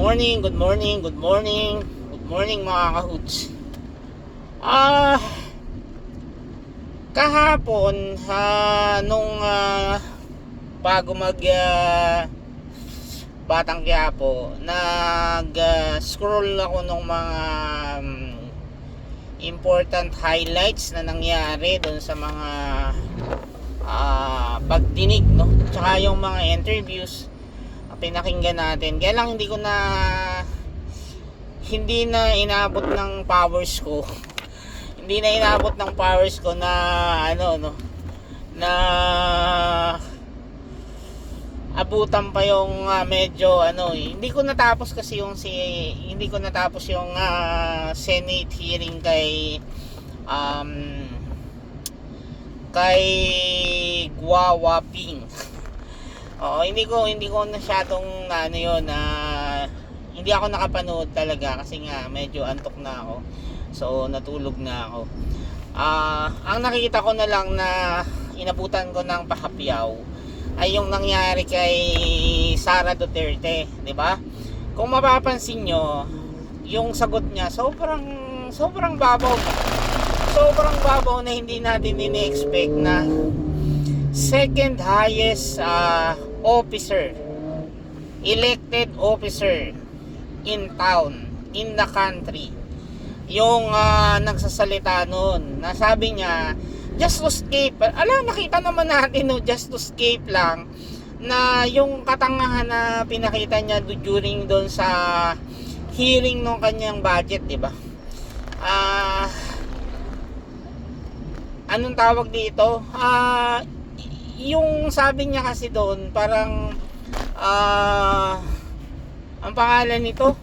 morning, good morning, good morning. Good morning mga kahoots. Kahapon nung bago mag Batang Quiapo, scroll ako nung mga important highlights na nangyari doon sa mga pagdinig, no? Tsaka yung mga interviews pinakinggan natin. Kaya lang hindi na inabot ng powers ko. Hindi na inabot ng powers ko na na abutan pa yung medyo hindi ko natapos yung Senate hearing kay Guawa Ping. Hindi ko masyadong hindi ako nakapanood talaga kasi nga medyo antok na ako. So natulog na ako. Ang nakikita ko na lang na inabutan ko ng pahapyaw ay yung nangyari kay Sara Duterte, 'di ba? Kung mapapansin nyo, yung sagot niya sobrang babaw. Sobrang babaw na hindi natin ini-expect na second highest elected officer in town, in the country, yung nagsasalita noon. Nasabi niya, just to escape. Nakita naman natin, no, just to escape lang, na yung katangahan na pinakita niya during doon sa hearing ng kanyang budget, di ba? Anong tawag dito? Yung sabi niya kasi doon, parang ang pangalan nito,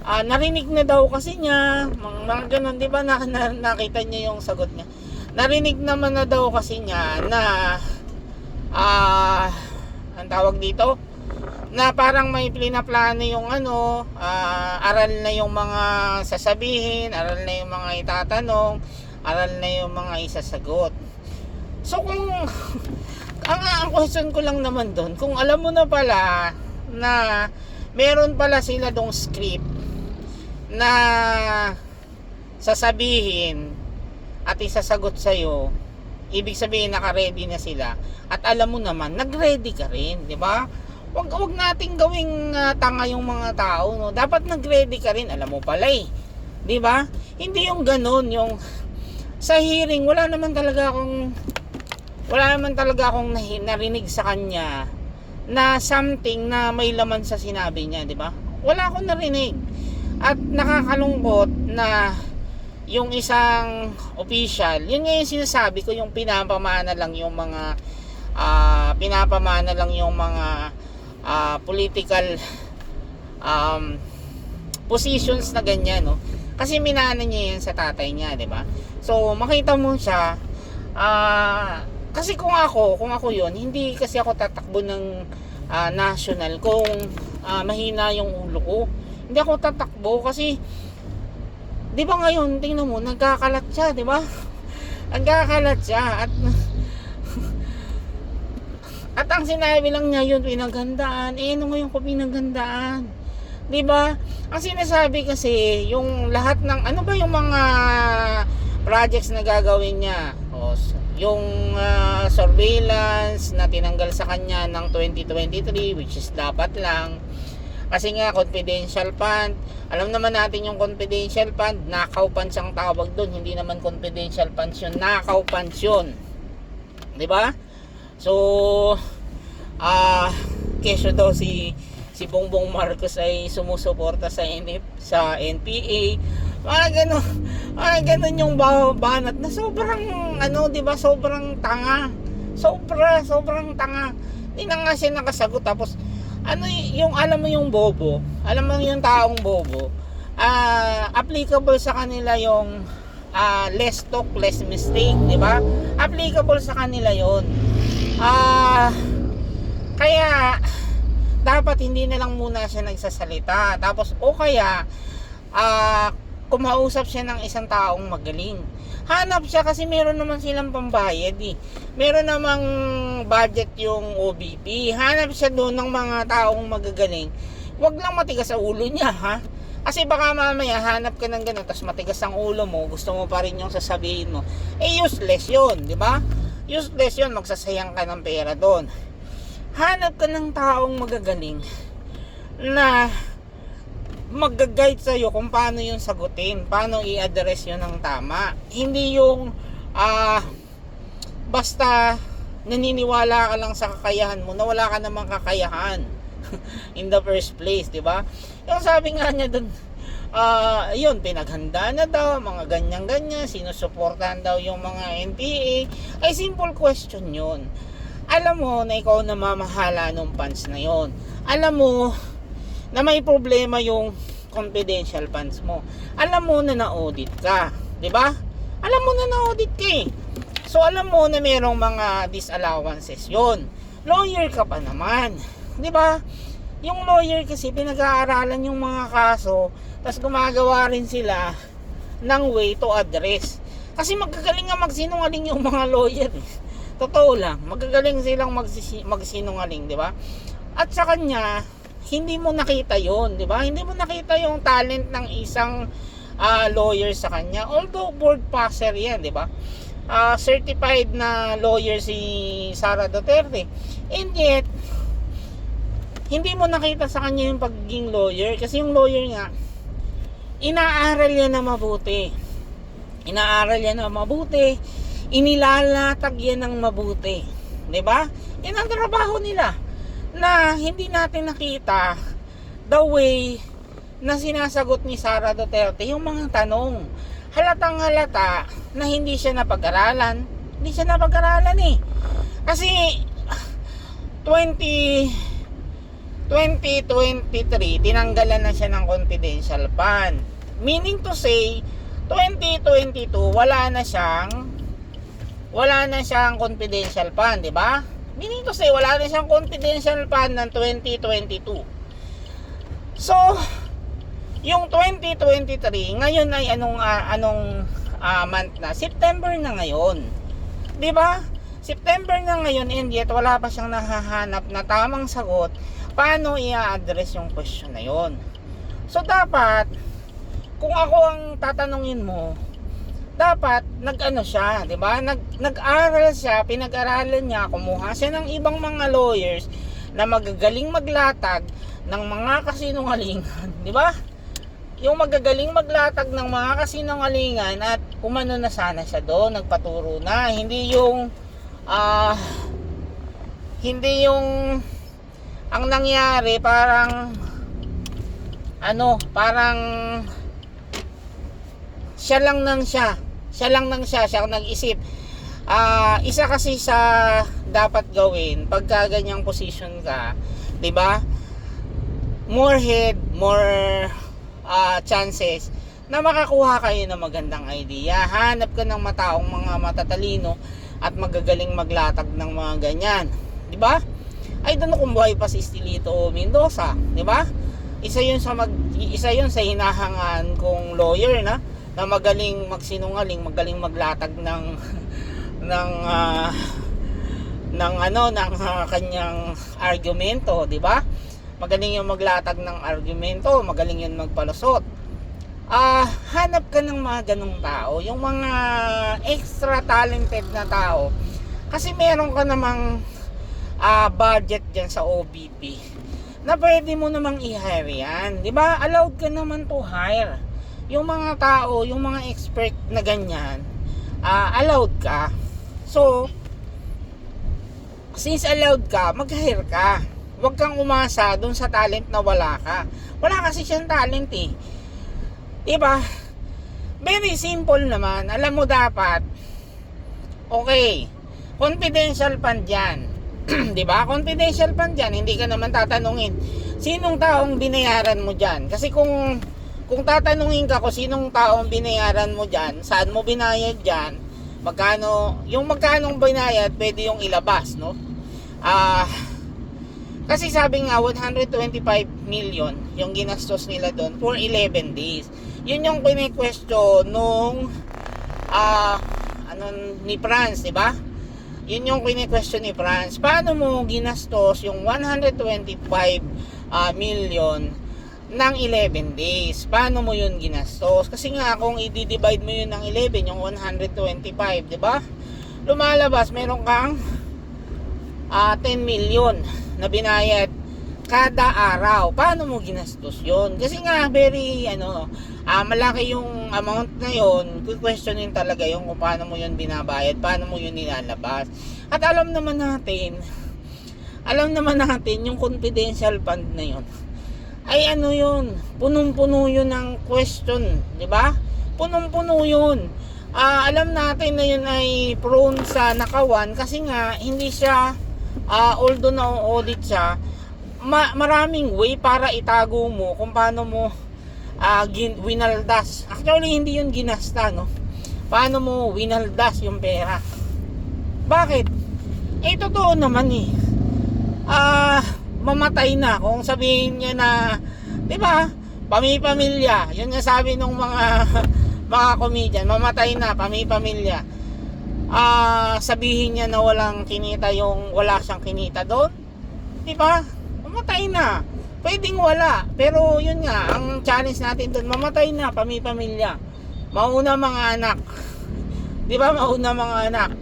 narinig na daw kasi niya mga ganun, di ba? Nakita niya yung sagot niya. Narinig naman na daw kasi niya na ang tawag dito, na parang may plano yung aral na yung mga sasabihin, aral na yung mga itatanong, aral na yung mga isasagot. So kung ang question ko lang naman doon, kung alam mo na pala na meron pala sila dong script na sasabihin at isasagot sa'yo, ibig sabihin naka-ready na sila, at alam mo naman, nag-ready ka rin, di ba? Wag nating gawing tanga yung mga tao, no? Dapat nag-ready ka rin, alam mo pala di ba? Hindi yung ganun, yung sa hearing, wala naman talaga akong narinig sa kanya na something na may laman sa sinabi niya, di ba? Wala akong narinig. At nakakalungkot na yung isang official, yun nga yung sinasabi ko, yung pinapamana lang yung mga political positions na ganyan, no? Kasi minana niya yan sa tatay niya, di ba? So makita mo siya, kasi kung ako yun, hindi kasi ako tatakbo ng national kung mahina yung ulo ko. Hindi ako tatakbo kasi, di ba ngayon, tingnan mo, nagkakalat siya, di ba? Nagkakalat siya at ang sinabi lang niya yun, pinaghandaan. Ano ngayon ko pinaghandaan? Di ba? Ang sinasabi kasi, yung lahat ng, yung mga projects na gagawin niya, yung surveillance na tinanggal sa kanya ng 2023, which is dapat lang kasi nga confidential fund. Alam naman natin yung confidential fund, nakaw funds ang tawag doon, hindi naman confidential funds yun, nakaw funds yun, di ba? So kesyo daw si Bongbong Marcos ay sumusuporta sa NPA. Ganun yung banat na sobrang di ba, sobrang tanga. Sobrang tanga. Hindi na nga siya nakasagot. Tapos yung alam mo yung bobo, alam mo yung taong bobo, applicable sa kanila yung less talk, less mistake, di ba? Applicable sa kanila yon. Kaya dapat hindi na lang muna siya nagsasalita. Tapos kaya kumausap siya ng isang taong magaling. Hanap siya kasi meron naman silang pambayad Meron namang budget yung OBP. Hanap siya doon ng mga taong magagaling wag lang matigas sa ulo niya, ha? Kasi baka mamaya hanap ka ng ganun, tapos matigas ang ulo mo, gusto mo pa rin yung sasabihin mo, useless yun, di ba? Useless yun, magsasayang ka ng pera doon. Hanap ka ng taong magagaling na mag-guide sa'yo kung paano yung sagutin, paano i-address yun ng tama. Hindi yung basta naniniwala ka lang sa kakayahan mo na wala ka namang kakayahan in the first place, di ba? Yung sabi nga niya dun, yun, pinaghanda na daw, mga ganyan-ganyan, sinusuportahan daw yung mga NPA. Ay, simple question yun. Alam mo na ikaw na mamahala ng funds na yun. Alam mo na may problema yung confidential funds mo. Alam mo na na-audit ka, di ba? Alam mo na na-audit ka eh. So, alam mo na mayroong mga disallowances yun. Lawyer ka pa naman, di ba? Yung lawyer kasi pinag-aaralan yung mga kaso, tapos gumagawa rin sila ng way to address. Kasi magagaling nga magsinungaling yung mga lawyer. Totoo lang, magagaling silang magsinungaling, di ba? At sa kanya, hindi mo nakita yon, di ba? Hindi mo nakita yung talent ng isang lawyer sa kanya. Although board passer yan, di ba? Certified na lawyer si Sara Duterte. And yet, hindi mo nakita sa kanya yung pagiging lawyer. Kasi yung lawyer nga, inaaral yan na mabuti. Inaaral yan na mabuti. Inilalatag yan ng mabuti. Diba? Yan ang trabaho nila. Na hindi natin nakita the way na sinasagot ni Sara Duterte yung mga tanong. Halatang halata na hindi siya napag-aralan. Hindi siya napag-aralan eh. Kasi 2023, tinanggalan na siya ng confidential fund. Meaning to say, 2022, wala na siyang confidential fund, di ba? Meaning to say, wala na siyang confidential fund ng 2022. So, yung 2023, ngayon ay anong month na? September na ngayon. Di ba? September na ngayon, and yet wala pa siyang nahahanap na tamang sagot paano i-address yung question na yon. So dapat, kung ako ang tatanungin mo, dapat nag-ano siya, 'di ba? Nag-aral siya, pinag-aralan niya, kumuha siya ng ibang mga lawyers na magagaling maglatag ng mga kasinungalingan, 'di ba? Yung magagaling maglatag ng mga kasinungalingan at umano na sana siya doon, nagpaturo na, hindi yung ang nangyari parang siya lang siya ang nag-isip. Isa kasi sa dapat gawin pagka ganyang position ka, 'di ba? More head, more chances na makakuha kayo ng magandang idea. Hanap ka ng mataong mga matatalino at magagaling maglatag ng mga ganyan, 'di ba? Ay, doon kung buhay pa si Estelito Mendoza, 'di ba? Isa 'yun sa hinahangaan kong lawyer na magaling magsinungaling, magaling maglatag ng kanyang argumento, 'di ba? Magaling 'yung maglatag ng argumento, magaling 'yun magpalusot. Hanap ka ng mga ganung tao, yung mga extra talented na tao. Kasi meron ka namang budget dyan sa OBP na pwede mo namang i-hire yan, di ba? Allowed ka naman to hire yung mga tao, yung mga expert na ganyan. Allowed ka. So since allowed ka, mag-hire ka. Huwag kang umasa dun sa talent na wala ka. Wala kasi siyang talent eh, di ba? Very simple naman. Alam mo dapat, okay, confidential fund yan. 'Di ba? Confidential fund yan. Hindi ka naman tatanungin sinong taong binayaran mo diyan. Kasi kung tatanungin ka kung sinong taong binayaran mo diyan, saan mo binayad diyan, magkano binayad, pwede yung ilabas, no? Kasi sabi nga 125 million yung ginastos nila doon for 11 days. Yun yung kine-question nung ni Franz, 'di ba? Yun yung kine-question ni Franz. Paano mo ginastos yung 125 million ng 11 days. Paano mo yun ginastos? Kasi nga kung i-divide mo yun ng 11, yung 125, di ba? Lumalabas, meron kang 10 million na binayad kada araw. Paano mo ginastos yun? Kasi nga very malaki yung amount na yun. Questionin talaga yung kung paano mo yun binabayad, paano mo yun nilalabas. At alam naman natin yung confidential fund na yun ay yun, punong-puno yun ng question, di ba? Punong-puno yun. Alam natin na yun ay prone sa nakawan kasi nga hindi siya although na-audit siya, maraming way para itago mo kung paano mo winaldas. Actually hindi yun ginasta, no? Paano mo winaldas yung pera? Bakit? Totoo naman mamatay na kung sabihin niya na, di ba, pamilya, yun nga sabi nung mga comedian, mamatay na, pamilya. Sabihin niya na walang kinita, yung wala siyang kinita doon, di ba? Mamatay na. Pwedeng wala, pero yun nga, ang challenge natin doon, mamatay na, pamilya. Mauna mga anak. Di ba, mauna mga anak.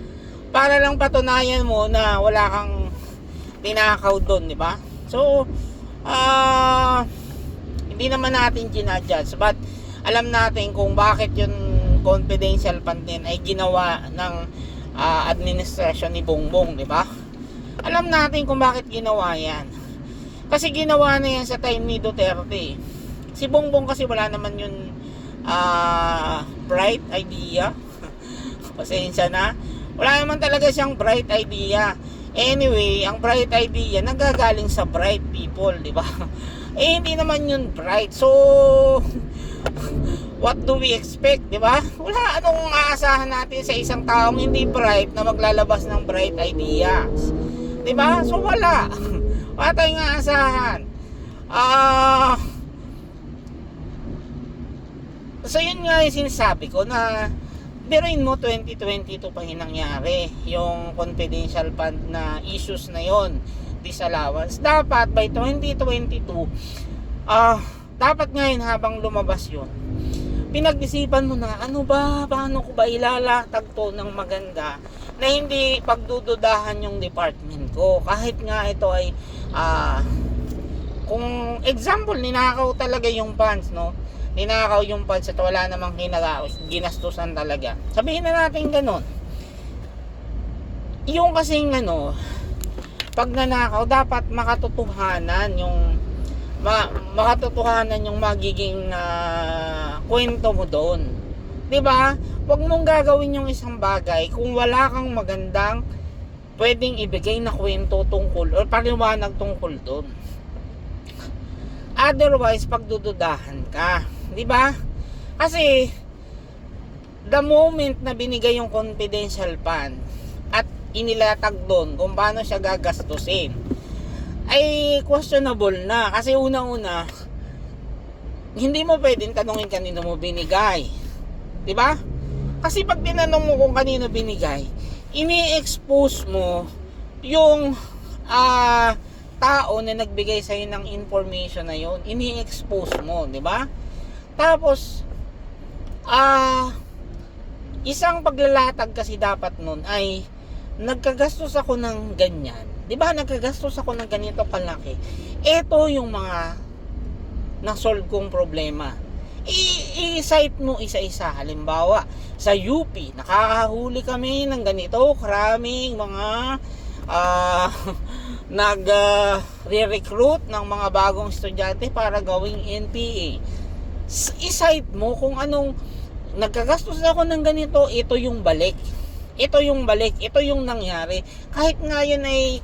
Para lang patunayan mo na wala kang tinakaw doon, di ba? So, hindi naman natin ginajudge, but alam natin kung bakit yung confidential fund din ay ginawa ng administration ni Bongbong, di ba? Alam natin kung bakit ginawa yan. Kasi ginawa na yan sa time ni Duterte. Si Bongbong kasi wala naman yung bright idea. Pasensya na. Wala naman talaga siyang bright idea. Anyway, ang bright idea nagagaling sa bright people, di ba? Hindi naman yun bright. So, what do we expect, di ba? Wala, anong aasahan natin sa isang taong hindi bright na maglalabas ng bright ideas, di ba? So, wala. Wala tayong aasahan. So, yun nga yung sinasabi ko na biruin mo 2022 pa yung nangyari yung confidential fund na issues na yon, disallowance. Dapat by 2022 dapat ngayon habang lumabas yun, pinag-isipan mo na paano ko ba ilalatag to ng maganda na hindi pagdududahan yung department ko. Kahit nga ito ay kung example ninakaw talaga yung funds, no, ninakaw yung funds at wala namang ginastusan talaga, sabihin na natin ganun. Yung kasing pag nanakaw dapat makatotohanan yung makatotohanan yung magiging kwento mo doon, di ba? Huwag mong gagawin yung isang bagay kung wala kang magandang pwedeng ibigay na kwento tungkol o paliwanag tungkol doon. Otherwise pagdududahan ka, di ba? Kasi the moment na binigay yung confidential fund at inilatag doon kung paano siya gagastusin ay questionable na. Kasi unang-una hindi mo pwedeng tanungin kanino mo binigay, di ba? Kasi pag tinanong mo kung kanino binigay, ini-expose mo yung tao na nagbigay sa iyo ng information na yon, ini-expose mo, di ba? Tapos isang paglalatag kasi dapat nun ay nagkagastos ako ng ganyan, di ba? Nagkagastos ako ng ganito kalaki. Ito yung mga na-solve kong problema. I-cite mo isa-isa. Halimbawa, sa UP, nakakahuli kami ng ganito karaming mga nag-re-recruit ng mga bagong estudyante para gawing NPA. I-cite mo kung anong nagkagastos ako ng ganito, ito yung balik. Ito yung balik, ito yung nangyari. Kahit nga yun ay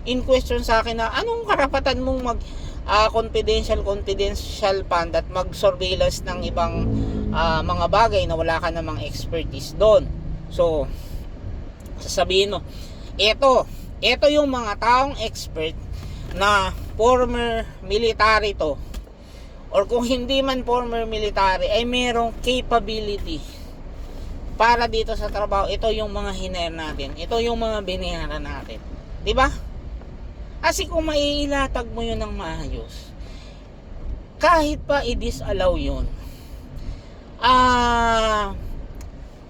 in question sa akin na anong karapatan mong confidential fund at mag-surveillance ng ibang mga bagay na wala ka namang expertise doon. So, sasabihin mo, ito yung mga taong expert na former military to, or kung hindi man former military ay merong capability para dito sa trabaho. Ito yung mga hiner natin, ito yung mga binayaran natin, di ba? Kasi kung maiilatag mo yun ng maayos, kahit pa i-disallow yun,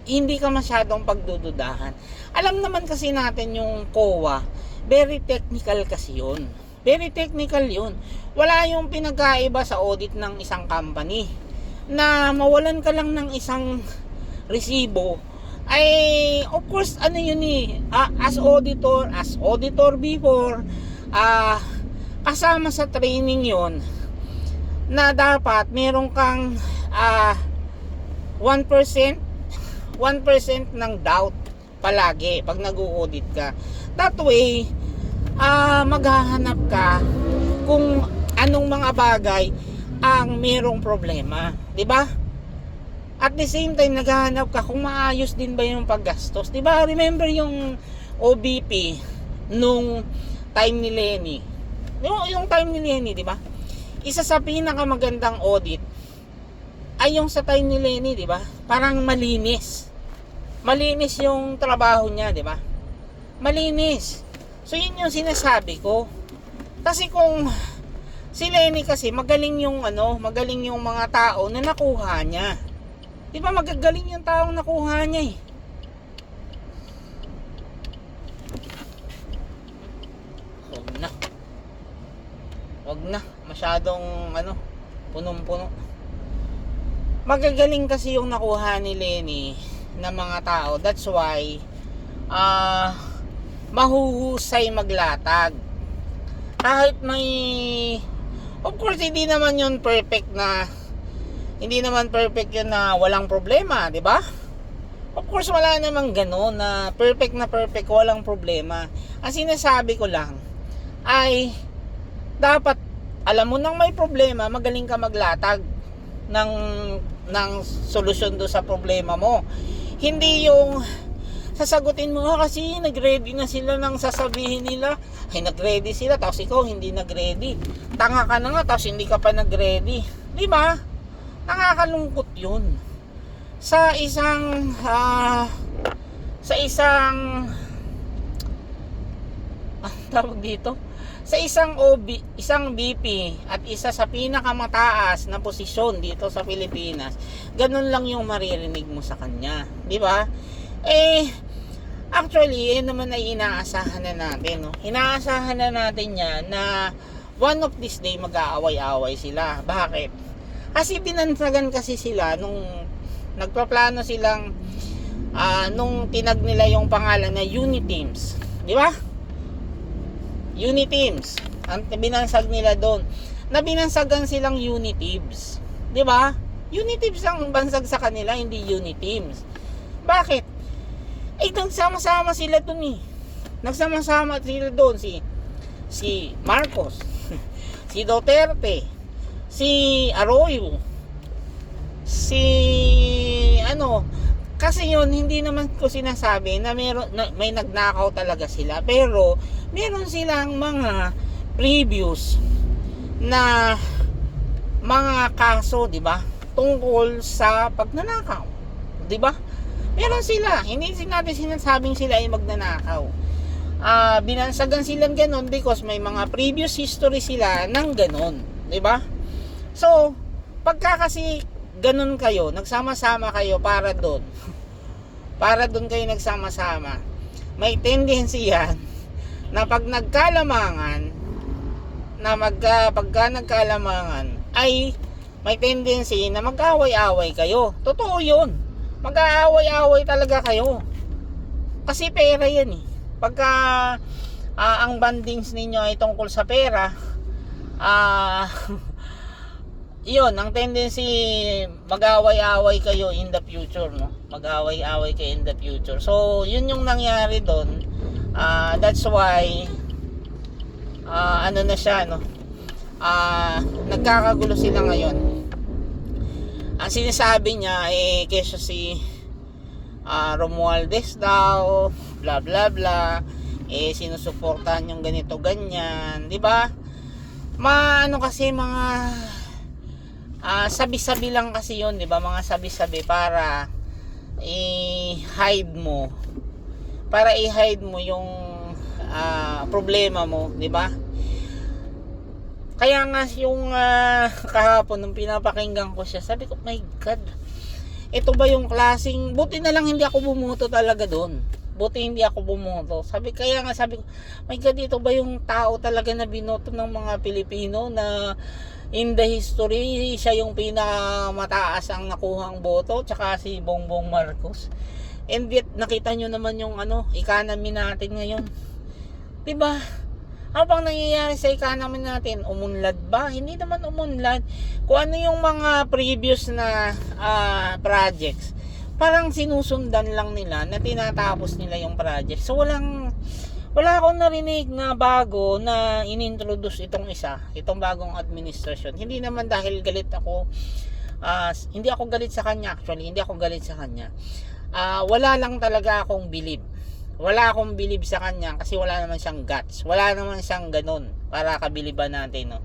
hindi ka masyadong pagdududahan. Alam naman kasi natin yung COA, very technical kasi yun. Very technical yun. Wala yung pinagkaiba sa audit ng isang company na mawalan ka lang ng isang resibo. Ay, of course, ano yun as auditor before, kasama sa training yun na dapat meron kang 1% ng doubt palagi pag nag-audit ka. That way, maghahanap ka kung anong mga bagay ang merong problema, 'di ba? At the same time, naghahanap ka kung maayos din ba yung paggastos, 'di ba? Remember yung OBP nung time ni Lenny. Yung time ni Lenny, 'di ba? Isa sa pinakamagandang audit ay yung sa time ni Lenny, 'di ba? Parang malinis. Malinis yung trabaho niya, 'di ba? Malinis. So yun yung sinasabi ko. Kasi kung si Lenny kasi magaling yung mga tao na nakuha niya. 'Di ba magagaling yung taong nakuha niya eh. Wag na. Masyadong punong-puno. Magagaling kasi yung nakuha ni Lenny ng mga tao. That's why mahuhusay maglatag. Kahit may, of course, hindi naman yun perfect na walang problema, di ba? Of course, wala namang gano'n na perfect walang problema. Ang sinasabi ko lang ay dapat alam mo nang may problema, magaling ka maglatag ng solusyon do sa problema mo. Hindi yung sasagutin mo kasi nag-ready na sila ng sasabihin nila. Ay, nag-ready sila tapos ikaw hindi nag-ready. Tanga ka na nga tapos hindi ka pa nag-ready. Di ba? Nakakalungkot yun. Sa isang tawag dito, sa isang BP at isa sa pinakamataas na posisyon dito sa Pilipinas, ganun lang yung maririnig mo sa kanya, di ba? Actually, yun naman ay inaasahan na natin, no? Inaasahan na natin yan na one of this day mag-aaway-aaway sila. Bakit? Kasi binansagan kasi sila nung nagpaplano silang nung tinag nila yung pangalan na Uniteams, di ba? Uniteams, ang binansag nila doon, na binansagan silang Uniteams, di ba? Uniteams ang bansag sa kanila, hindi Uniteams. Bakit? Nagsama-sama sila doon eh. Nagsama-sama sila doon si Marcos, si Duterte, si Arroyo, kasi yun, hindi naman ko sinasabi na may nagnakaw talaga sila, pero meron silang mga previous na mga kaso, di ba, tungkol sa pagnanakaw, di ba? Meron sila, hindi natin sinasabing sila ay magnanakaw. Binansagan silang ganon because may mga previous history sila ng ganon, di ba? So, pagka kasi ganon kayo, nagsama-sama kayo para doon kayo nagsama-sama, may tendency yan na pagka nagkalamangan ay may tendency na mag-away-away kayo. Totoo yun, mag-aaway-away talaga kayo kasi pera yan eh. Pagka ang bandings ninyo ay tungkol sa pera, yun, ang tendency mag-away-away kayo in the future, no? Mag-away-away kayo in the future. So, yun yung nangyari doon. That's why na siya, no? Nagkakagulo sila ngayon. Ang sinasabi niya kesyo si Romualdez daw, bla bla bla, sinusuportahan yung ganito ganyan, di ba? Kasi mga sabi-sabi lang kasi yun, di ba? Mga sabi-sabi para i-hide mo yung problema mo, di ba? Kaya nga yung kahapon nung pinapakinggan ko siya, sabi ko, my God, ito ba yung klaseng, buti na lang hindi ako bumoto talaga doon. Buti hindi ako bumoto. Kaya nga sabi ko, my God, ito ba yung tao talaga na binoto ng mga Pilipino na in the history, siya yung pinakamataas ang nakuhang boto, tsaka si Bongbong Marcos. And yet, nakita nyo naman yung economy natin ngayon. Diba? Ano bang nangyayari sa economy natin? Umunlad ba? Hindi naman umunlad. Kung ano yung mga previous na projects, parang sinusundan lang nila na tinatapos nila yung project. So wala akong narinig na bago na inintroduce itong bagong administrasyon. Hindi naman dahil galit ako, hindi ako galit sa kanya actually, hindi ako galit sa kanya. Wala lang talaga akong believe. Wala akong believe sa kanya kasi wala naman siyang guts. Wala naman siyang ganun para kabiliban natin, no.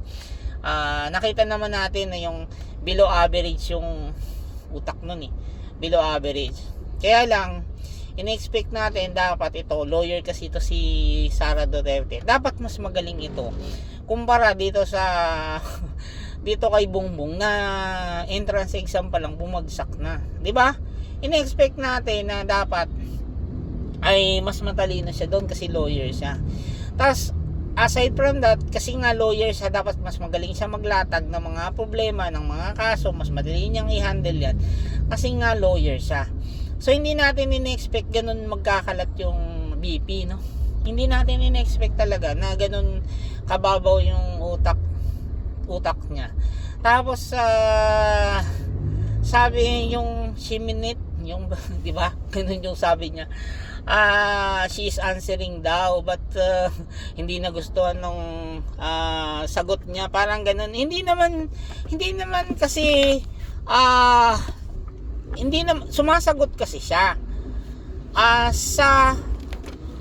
Nakita naman natin na yung below average yung utak nun eh. Below average. Kaya lang in-expect natin dapat ito, lawyer kasi ito si Sara Duterte. Dapat mas magaling ito kumpara dito sa dito kay Bongbong na entrance exam pa lang bumagsak na, 'di ba? In-expect natin na dapat ay mas matalino siya doon kasi lawyer siya. Tapos aside from that, kasi nga lawyer siya, dapat mas magaling siya maglatag ng mga problema, ng mga kaso, mas madali niyang i-handle yan kasi nga lawyer siya. So hindi natin in-expect ganun magkakalat yung BP, no? Hindi natin in-expect talaga na ganun kababaw yung utak niya. Tapos sabi yung Shiminit, yung di ba? Ganun yung sabi niya. She is answering daw, but hindi nagustuhan nung sagot niya, parang ganun. Hindi naman kasi hindi naman sumasagot kasi siya sa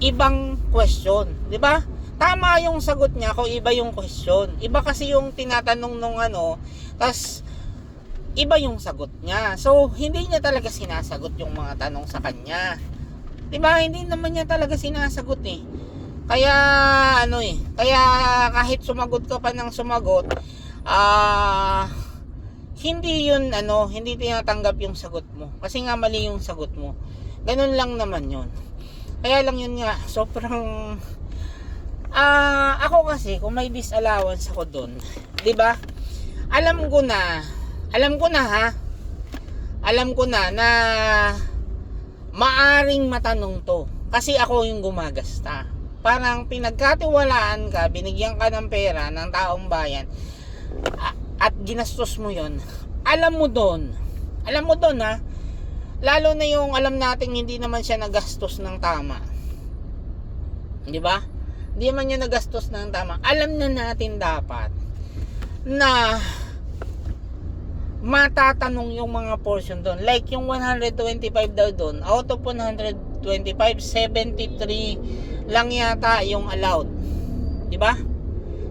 ibang question, 'di ba? Tama yung sagot niya kung iba yung question. Iba kasi yung tinatanong nung tas iba yung sagot niya. So hindi niya talaga sinasagot yung mga tanong sa kanya. 'Di ba? Hindi naman niya talaga sinasagot eh. Kaya kaya kahit sumagot ka pa ng sumagot, hindi yun hindi tinatanggap yung sagot mo. Kasi nga mali yung sagot mo. Ganun lang naman yun. Kaya lang yun nga, sobrang ako kasi kung may disallowance ako doon, 'di ba? Alam ko na na maaring matanong to kasi ako yung gumagasta. Parang pinagkatiwalaan ka, binigyan ka ng pera ng taong bayan at ginastos mo yon. Alam mo doon ha, lalo na yung alam nating hindi naman siya nagastos ng tama, di ba? Hindi man niya nagastos ng tama. Alam na natin dapat na matatanong yung mga portion doon, like yung 125 daw doon, out of 125, 73 lang yata yung allowed, di ba?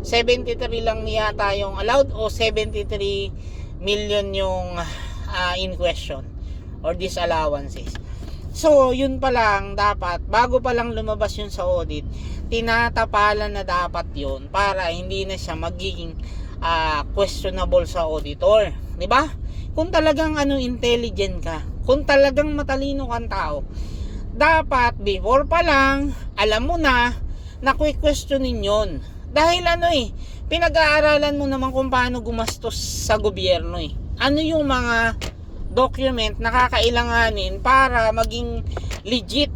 73 lang yata yung allowed o 73 million yung in question or disallowances. So yun pa lang, dapat bago pa lang lumabas yun sa audit, tinatapalan na dapat yun para hindi na siya magiging questionable sa auditor, di ba? Kung talagang intelligent ka, kung talagang matalino kang tao, dapat before pa lang alam mo na questionin yun. Dahil pinag-aaralan mo naman kung paano gumastos sa gobyerno eh. Ano yung mga document na kakailanganin para maging legit,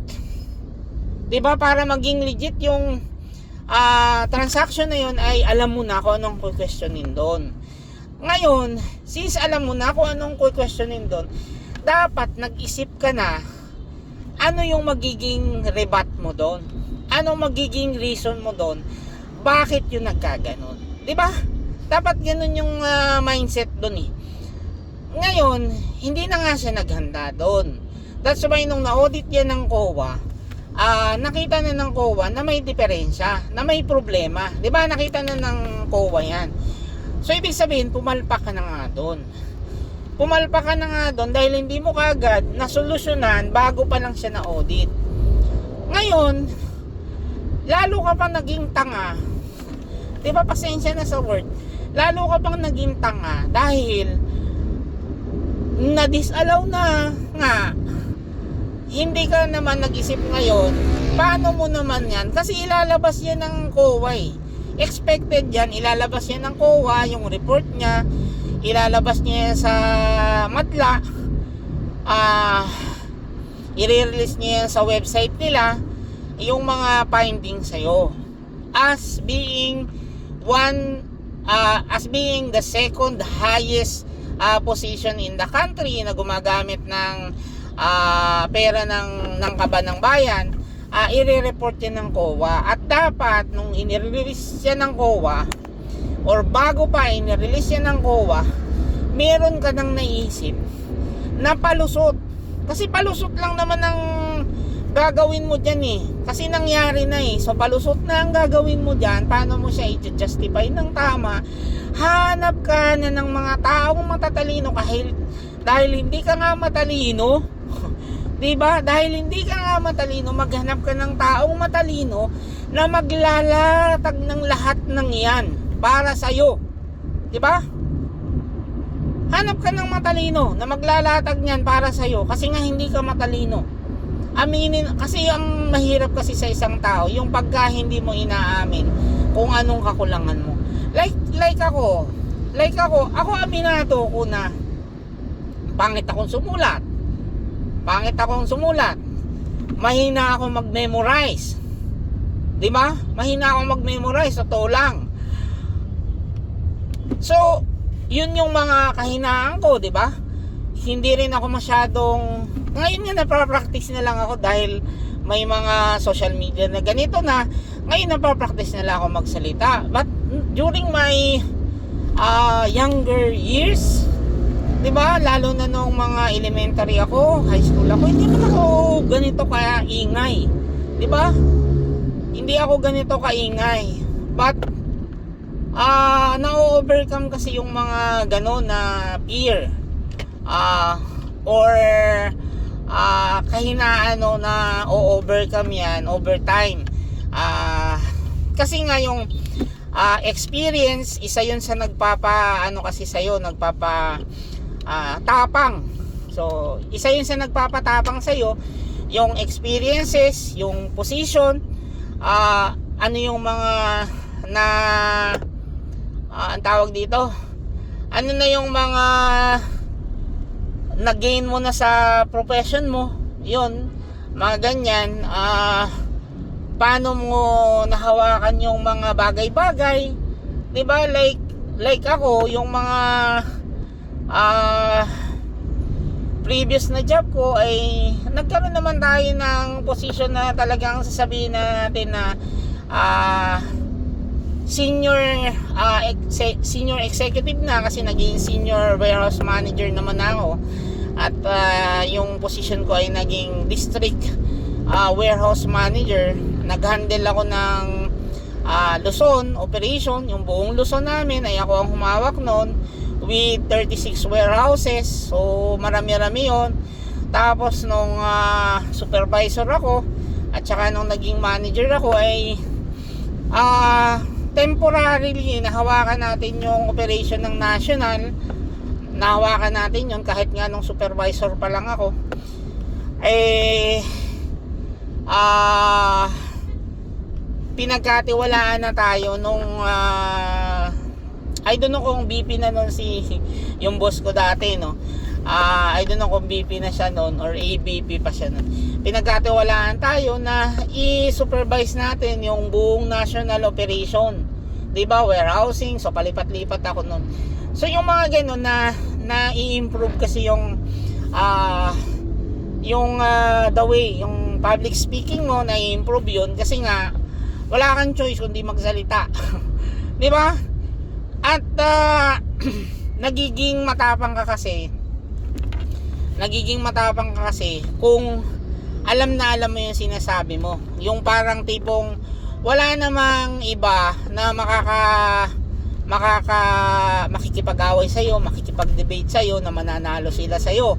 'di ba? Para maging legit yung transaction na yun, ay alam mo na kung anong questionin doon. Ngayon, since alam mo na kung anong questionin doon, dapat nag-isip ka na ano yung magiging rebut mo doon, ano magiging reason mo doon, bakit yung nagkaganon, 'di ba? Dapat ganun yung mindset doon eh. Ngayon, hindi na nga siya naghanda doon. That's why nung na-audit yan ng COA, nakita na ng COA na may diferensya, na may problema. 'Di ba? Nakita na ng COA yan. So ibig sabihin, pumalpak ka na nga doon. Pumalpak ka na nga doon dahil hindi mo kaagad nasolusyonan bago pa lang siya na-audit. Ngayon, lalo ka pa naging tanga. 'Di ba, pasensya na sa word. lalo ka pang naging tanga dahil na-disallow na nga. Hindi ka naman nag-isip ngayon, paano mo naman yan? Kasi ilalabas yan ng COA eh. Expected yan, ilalabas yan ng COA, yung report niya, ilalabas niya sa Matla, i-release niya sa website nila, yung mga findings sa'yo. As being the second highest position in the country na gumagamit ng pera ng kaban ng bayan, i-report yan ng COA. At dapat nung i-release yan ng COA or bago pa i-release yan ng COA, meron ka nang naisip na palusot. Kasi palusot lang naman ang gagawin mo dyan eh. Kasi nangyari na eh. So palusot na ang gagawin mo dyan. Paano mo siya i-justify ng tama? Hanap ka na ng mga taong matatalino dahil hindi ka nga matalino. Diba? Dahil hindi ka nga matalino, maghanap ka ng taong matalino na maglalatag ng lahat ng yan para sa'yo. Diba? Hanap ka ng matalino na maglalatag niyan para sa'yo kasi nga hindi ka matalino. Aminin, kasi ang mahirap kasi sa isang tao, yung pagka hindi mo inaamin kung anong kakulangan mo. Like ako aminado ko na pangit akong sumulat. Mahina akong mag-memorize. 'Di ba? Mahina akong mag-memorize, totoo lang. So, yun yung mga kahinaan ko, 'di ba? Hindi rin ako masyadong, ngayon nga napapractice na lang ako dahil may mga social media na ganito na. Ngayon napapractice na lang ako magsalita. But during my younger years, 'di ba, lalo na nung mga elementary ako, high school ako, hindi naman ako ganito kaingay. 'Di ba? Hindi ako ganito kaingay. But na-overcome kasi yung mga gano'n na fear. Or kahinaan na o-overcome yan over time. Kasi nga yung experience, isa yun sa tapang. So, isa yun sa nagpapatapang sa'yo, yung experiences, yung position, ano yung mga ang tawag dito, ano na yung mga na-gain mo na sa profession mo, yun, mga ganyan. Paano mo nahawakan yung mga bagay-bagay, 'di ba? Like ako, yung mga previous na job ko ay nagkaroon naman tayo ng position na talagang sasabihin natin na senior executive na, kasi naging senior warehouse manager naman ako. At yung position ko ay naging district warehouse manager. Nag-handle ako ng Luzon operation, yung buong Luzon namin ay ako ang humawak noon with 36 warehouses. So marami-rami yon. Tapos nung supervisor ako at saka nung naging manager ako ay temporarily nahawakan natin yung operation ng national. Nahawakan natin yun kahit nga nung supervisor pa lang ako. Pinagkatiwalaan na tayo nung I don't know kung BP na nun yung boss ko dati, no. I don't know kung BP na siya nun or ABP pa siya nun. Pinagkatiwalaan tayo na i-supervise natin yung buong national operation, 'di ba? Warehousing, so palipat-lipat ako nun. So yung mga ganun na i-improve kasi yung the way yung public speaking mo, na i-improve yun kasi nga wala kang choice kundi magsalita. 'Di ba? At nagiging matapang ka kasi kung alam mo yung sinasabi mo. Yung parang tipong wala namang iba na makikipag-away sa'yo, makikipag-debate sa'yo, na mananalo sila sa'yo.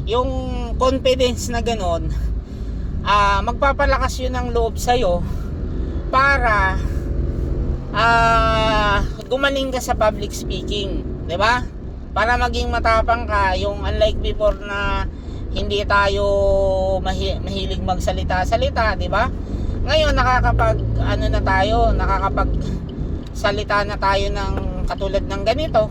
Yung confidence na ganun, magpapalakas yun ng loob sa'yo para gumaling ka sa public speaking, 'di ba? Para maging matapang ka, yung unlike before na hindi tayo mahilig magsalita-salita, 'di ba? Ngayon nakakapag salita na tayo ng katulad ng ganito.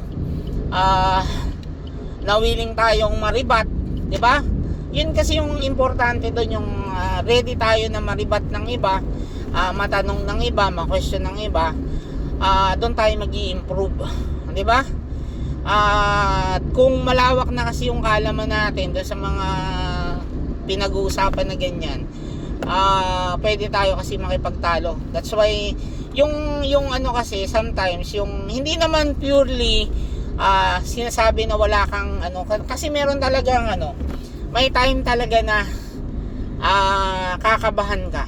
Na willing tayong maribat, 'di ba? Yun kasi yung importante doon, yung ready tayo na maribat ng iba, matanong ng iba, ma-question ng iba. Doon tayo mag-i-improve, 'di ba? Kung malawak na kasi yung kaalaman natin doon sa mga pinag-uusapan na ganyan, pwede tayo kasi makipagtalo. That's why yung ano kasi sometimes yung hindi naman purely sinasabi na wala kang ano, kasi meron talagang ano, may time talaga na kakabahan ka.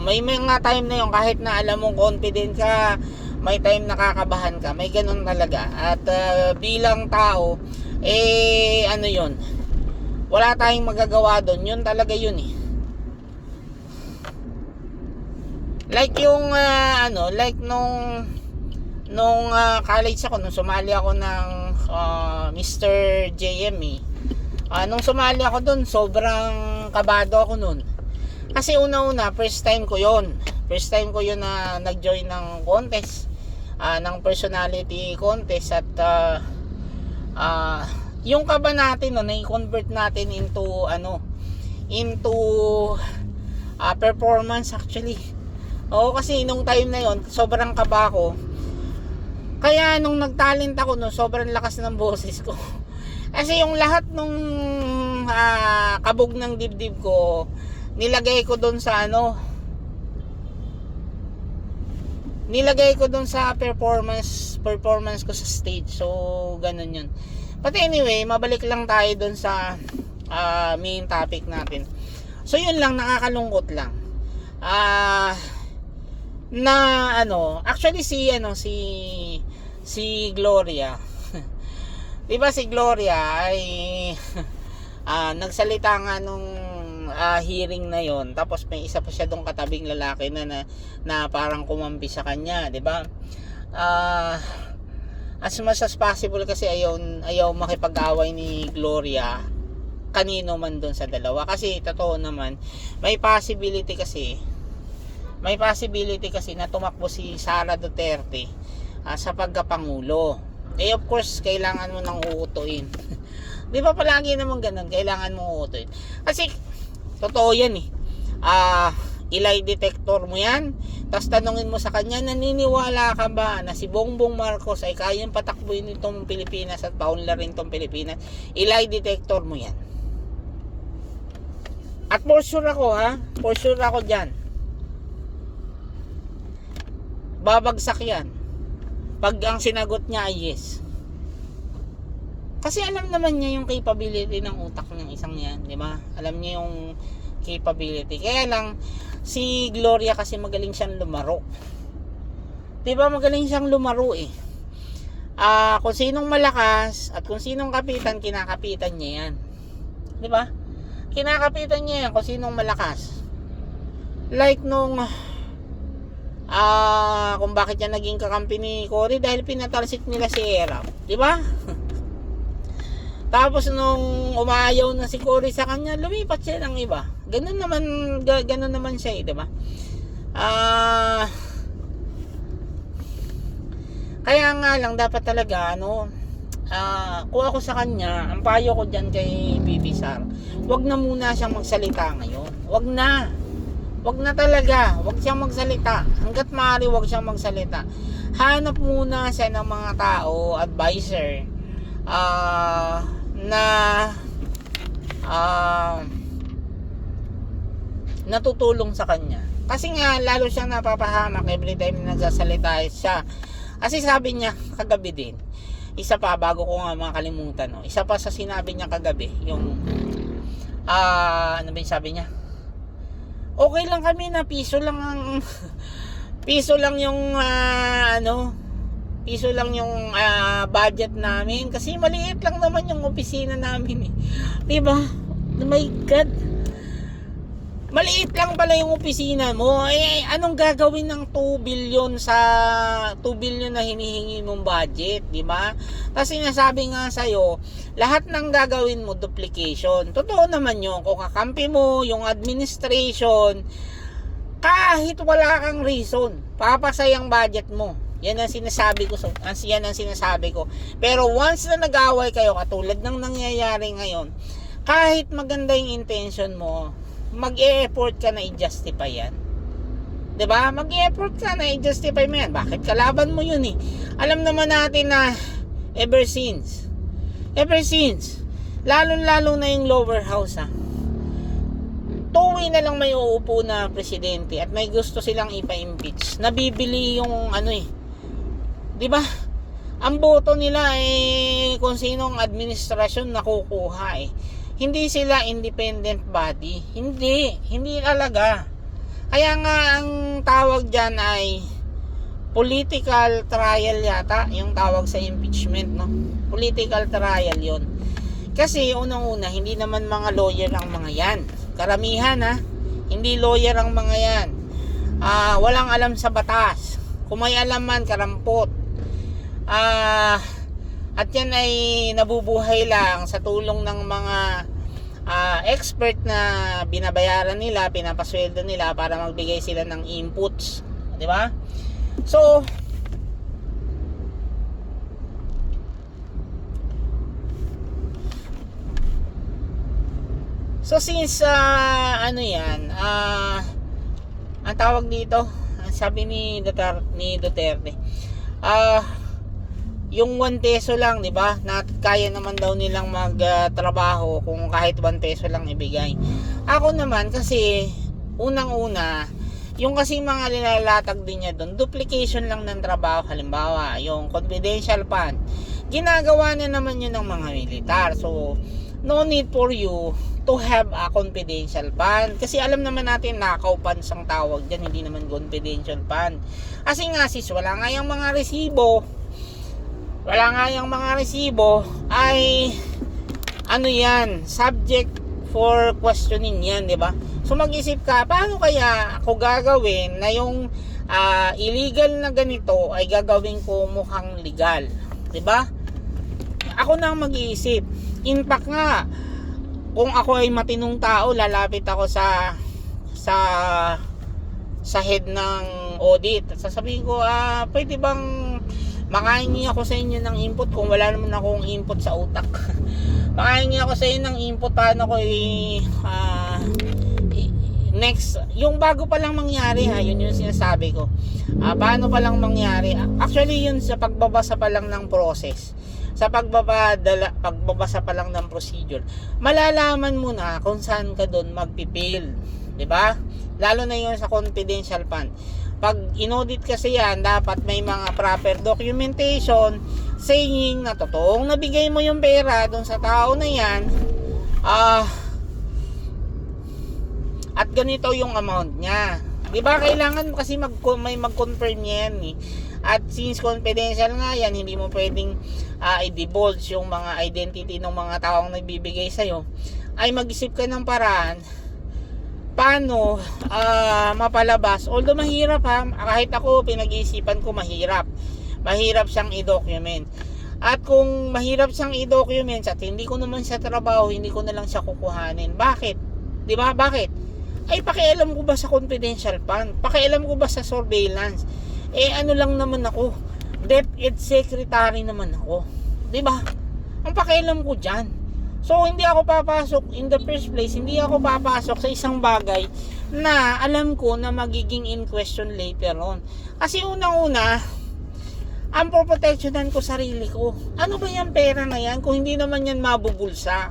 May mga time na yun, kahit na alam mong confident ka, may time na kakabahan ka, may ganun talaga. At bilang tao, ano yun, wala tayong magagawa doon, yun talaga yun eh. Like yung like nung college ako, nung sumali ako ng Mr. JME, nung sumali ako doon, sobrang kabado ako noon. Kasi una-una, first time ko yun na nag-join ng contest, ng personality contest. At yung kaba natin, na-convert natin into performance actually. Kasi nung time na yon, sobrang kaba ko. Kaya nung nagtalent ako no, sobrang lakas ng boses ko. Kasi yung lahat nung kabog ng dibdib ko, nilagay ko doon sa performance ko sa stage. So ganun yun. But anyway, mabalik lang tayo doon sa main topic natin. So yun lang, nakakalungkot lang. Actually si Gloria. 'Di ba si Gloria ay nagsalita nga nung hearing na yon, tapos may isa pa siya dong katabing lalaki na parang kumampi sa kanya, 'di ba? As much as possible kasi ayaw makipag-away ni Gloria kanino man doon sa dalawa, kasi totoo naman may possibility kasi na tumakbo si Sara Duterte sa pagkapangulo. Of course, kailangan mo nang uutuin. Di ba palagi naman ganun, kailangan mo uutuin. Kasi, totoo yan eh. Ilay detector mo yan, tapos tanungin mo sa kanya, naniniwala ka ba na si Bongbong Marcos ay kayang patakbuhin itong Pilipinas at paunlarin itong Pilipinas? Ilay detector mo yan. At for sure ako dyan. Babagsak yan pag ang sinagot niya ay yes. Kasi alam naman niya yung capability ng utak ng isang yan, di ba? Alam niya yung capability. Kaya lang si Gloria kasi magaling siyang lumaro. Di ba, magaling siyang lumaro eh. Kung sinong malakas at kung sinong kapitan, kinakapitan niya yan. Di ba? Kinakapitan niya yan kung sinong malakas. Like nung kung bakit niya naging kakampi ni Cory, dahil pinatalsik nila si Erap, di ba? Tapos nung umayaw na si Cory sa kanya, lumipat siya ng iba. Ganun naman siya, di ba? Kaya nga lang dapat talaga kung ako sa kanya, ang payo ko diyan kay Bibi Sara, wag na muna siyang magsalita ngayon. Wag na talaga, wag siyang magsalita. Hangga't maaari wag siyang magsalita. Hanap muna siya ng mga tao, advisor, natutulong sa kanya. Kasi nga lalo siyang napapahamak every time na nagsasalita siya. Kasi sabi niya kagabi din, isa pa, bago ko nga makalimutan, isa pa sa sinabi niya kagabi, yung ano ba yung sabi niya? Okay lang kami na piso lang yung budget namin, kasi maliit lang naman yung opisina namin eh. Diba? Oh my God, Maliit lang pala yung opisina mo. Anong gagawin ng 2 billion sa 2 billion na hinihingi mong budget, di ba? Kasi sinasabi nga sa'yo, lahat ng gagawin mo duplication. Totoo naman yun. Kung kakampi mo yung administration, kahit wala kang reason, papasay ang budget mo. Yan ang sinasabi ko. Yan ang sinasabi ko. Pero once na nag-away kayo, katulad ng nangyayari ngayon, kahit maganda yung intention mo, mag-e-effort ka na i-justify yan. 'Di ba? Mag-e-effort ka na i-justify mo yan. Bakit? Kalaban mo yun eh. Alam naman natin na ever since, lalo na yung lower house tuwi na lang may uupo na presidente at may gusto silang ipa-impeach, nabibili yung 'di ba? Ang boto nila kung sinong administrasyon nakukuha Hindi sila independent body. Hindi talaga. Kaya nga ang tawag diyan ay political trial yata, yung tawag sa impeachment, no? Political trial 'yon. Kasi unang-una, hindi naman mga lawyer ang mga 'yan. Karamihan hindi lawyer ang mga 'yan. Walang alam sa batas. Kung may alam man, karampot. At yan ay nabubuhay lang sa tulong ng mga expert na binabayaran nila, pinapasweldo nila para magbigay sila ng inputs, di ba? So since ang tawag dito, sabi ni Duterte, yung 1 peso lang, di ba? Na kaya naman daw nilang magtrabaho kung kahit 1 peso lang ibigay. Ako naman kasi unang-una, yung kasi mga nilalatag din niya doon, duplication lang ng trabaho. Halimbawa, yung confidential fund, ginagawa na naman yun ng mga militar. So, no need for you to have a confidential fund. Kasi alam naman natin, nakaw funds ang tawag dyan, hindi naman confidential fund. Kasi nga sis, wala nga yung mga resibo, ay yan, subject for questioning yan, di ba? So mag-isip ka, paano kaya ako gagawin na yung illegal na ganito ay gagawin ko mukhang legal, di ba? Ako na mag-iisip. In fact nga, kung ako ay matinong tao, lalapit ako sa head ng audit at sasabihin ko, pwede bang makahingi ako sa inyo ng input kung wala naman akong input sa utak. Makahingi ako sa inyo ng input paano ko next, yung bago pa lang mangyari yun yung sinasabi ko. Paano pa lang mangyari? Actually yun sa pagbabasa pa lang ng process. Sa pagbabasa pa lang ng procedure. Malalaman mo na kung saan ka doon magpipil, 'di ba? Lalo na yun sa confidential fund. Pag inaudit kasi yan, dapat may mga proper documentation saying na totoong nabigay mo yung pera doon sa tao na yan, at ganito yung amount niya. Di ba kailangan kasi may mag-confirm yan At since confidential nga yan, hindi mo pwedeng i-divulge yung mga identity ng mga taong nagbibigay sa'yo, ay mag-isip ka ng paraan paano mapalabas. Although mahirap kahit ako pinag-iisipan ko mahirap siyang i-document. At kung mahirap siyang i-document at hindi ko naman siya trabaho, hindi ko na lang siya kukuhanin. Bakit? Di ba? Bakit? Ay pakialam ko ba sa confidential fund? Pakialam ko ba sa surveillance? Ano lang naman ako, DepEd secretary naman ako. Di ba? Ang pakialam ko diyan. So, hindi ako papasok, in the first place, hindi ako papasok sa isang bagay na alam ko na magiging in question later on. Kasi unang-una, ang poproteksyonan ko sarili ko. Ano ba yung pera na yan kung hindi naman yan mabubulsa?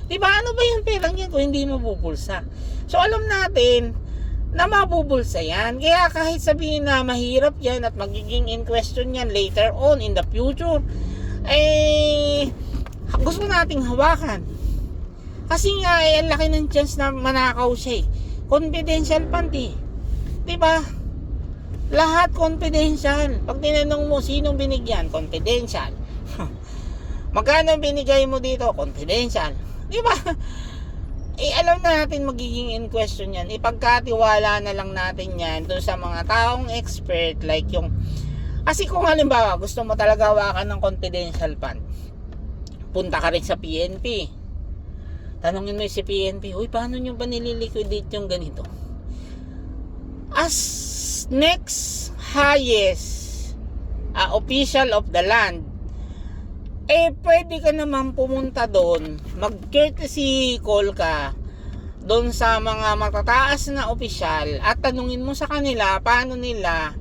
Diba? Ano ba yung pera yan kung hindi mabubulsa? So, alam natin na mabubulsa yan. Kaya kahit sabihin na mahirap yan at magiging in question yan later on in the future, gusto nating hawakan. Kasi nga ang laki ng chance na manakaw siya confidential fund diba? Lahat confidential. Pag tinanong mo sinong binigyan, confidential. Magkano binigay mo dito, confidential, diba? alam na natin magiging in question yan. Ipagkatiwala na lang natin yan doon sa mga taong expert, like yung, kasi kung halimbawa gusto mo talaga hawakan ng confidential fund, punta ka rin sa PNP, tanungin mo si PNP, uy, paano nyo ba nililiquidate yung ganito? As next highest official of the land, pwede ka naman pumunta doon, mag-courtesy call ka doon sa mga matataas na opisyal at tanungin mo sa kanila paano nila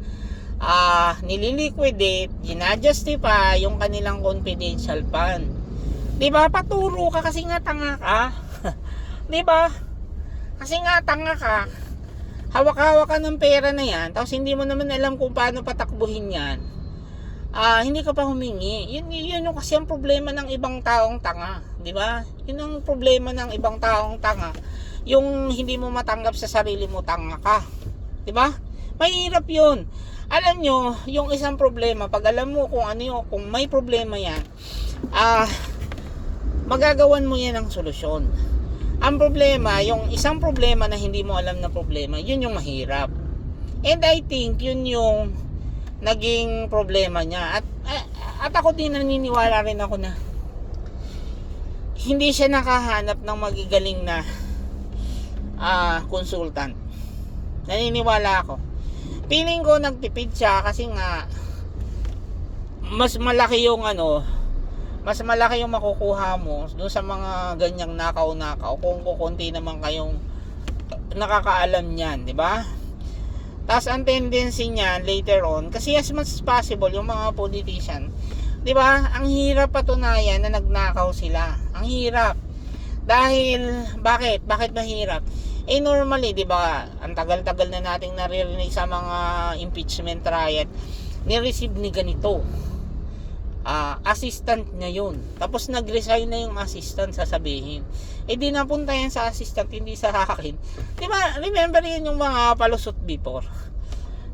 nililiquidate, ginajustify yung kanilang confidential fund. Diba? Paturo ka kasi nga tanga ka. Diba? Kasi nga tanga ka. Hawak-hawak ka ng pera na yan, tapos hindi mo naman alam kung paano patakbuhin yan. Hindi ka pa humingi. Yun yung kasi ang problema ng ibang taong tanga, di ba? Yun ang problema ng ibang taong tanga. Yung hindi mo matanggap sa sarili mo, tanga ka. Di ba? Mahirap yun. Alam nyo, yung isang problema, pag alam mo kung ano yun, kung may problema yan, magagawan mo yan ng solusyon. Ang problema, yung isang problema na hindi mo alam na problema, yun yung mahirap. And I think yun yung naging problema niya. At ako din, naniniwala rin ako na hindi siya nakahanap ng magigaling na consultant. Naniniwala ako. Feeling ko nagtipid siya kasi nga mas malaki yung makukuha mo doon sa mga ganyang nakaw-nakaw kung kukunti naman kayong nakakaalam niyan, di ba? Tapos ang tendency niyan later on, kasi as much as possible yung mga politician, 'di ba? Ang hirap patunayan na nagnakaw sila. Ang hirap. Dahil bakit mahirap? Normally, 'di ba, ang tagal-tagal na nating naririnig sa mga impeachment trial, ni-receive ni ganito. Assistant niya yun. Tapos nag-resign na yung assistant, sasabihin. Di napunta yan sa assistant, hindi sa akin. Diba, remember yun yung mga palusot before.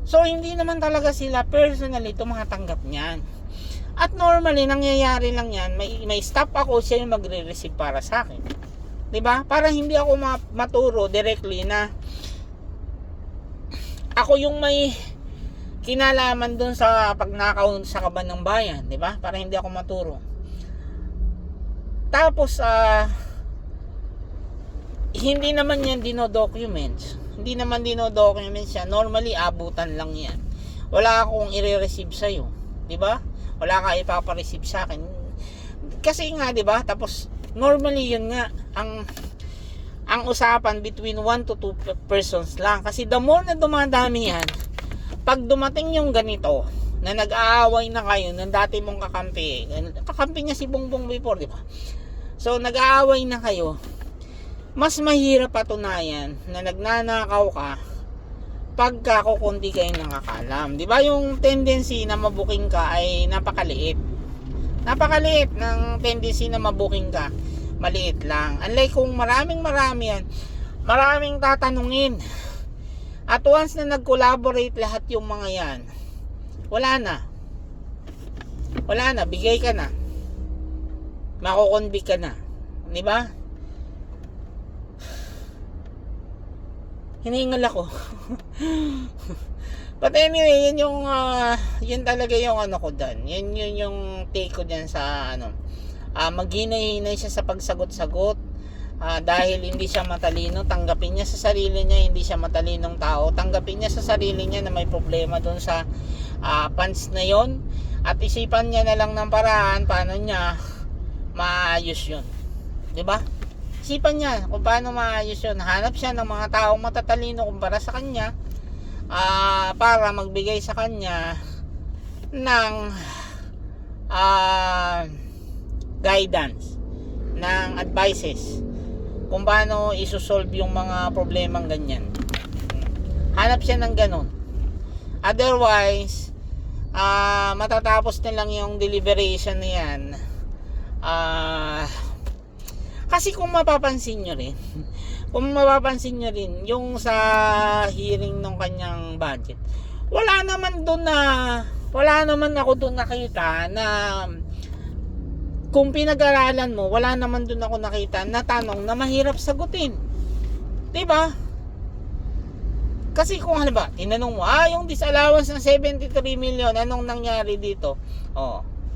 So, hindi naman talaga sila personally tumatanggap niyan. At normally, nangyayari lang yan, may staff ako, siya yung magre-receive para sa akin. Diba? Para hindi ako maturo directly na ako yung may kinalaman dun sa pagnakaw sa kaban ng bayan, di ba? Para hindi ako maturo. Tapos hindi naman yan dino-documents. Hindi naman dino-documents yan. Normally abutan lang yan. Wala akong i-receive sa iyo, di ba? Wala ka ipapa-receive sa akin. Kasi nga, di ba? Tapos normally yun nga ang usapan between 1 to 2 persons lang. Kasi the more na dumadami yan, pag dumating yung ganito, na nag-aaway na kayo ng dati mong kakampi niya si Bongbong before, di ba? So, nag-aaway na kayo, mas mahirap patunayan na nagnanakaw ka pagka kukundi kayo nakakalam. Di ba yung tendency na mabuking ka ay napakaliit. Napakaliit ng tendency na mabuking ka. Maliit lang. Unlike kung maraming yan, maraming tatanungin. At once na nag-collaborate lahat yung mga yan, wala na, bigay ka na, makukonvict ka na, di ba? Hiningal ako. But anyway, yun talaga yung ko dyan. Yun yung take ko dyan sa maghinay-hinay siya sa pagsagot-sagot. Dahil hindi siya matalino, tanggapin niya sa sarili niya, hindi siya matalinong tao, tanggapin niya sa sarili niya na may problema doon sa funds na yon, at isipan niya na lang ng paraan paano niya maayos yun, di ba? Isipan niya kung paano maayos yun, hanap siya ng mga taong matatalino kumpara sa kanya, para magbigay sa kanya ng guidance, ng advices kung paano isosolve yung mga problemang ganyan. Hanap siya ng ganun. Otherwise, matatapos na lang yung deliberation na yan. Kasi kung mapapansin nyo rin, yung sa hearing ng kanyang budget, wala naman ako doon nakita na kung pinag-aralan mo, wala naman dun ako nakita na tanong na mahirap sagutin. 'Di ba? Kasi kung halimbawa, tinanong mo, yung disallowance ng 73 million, anong nangyari dito?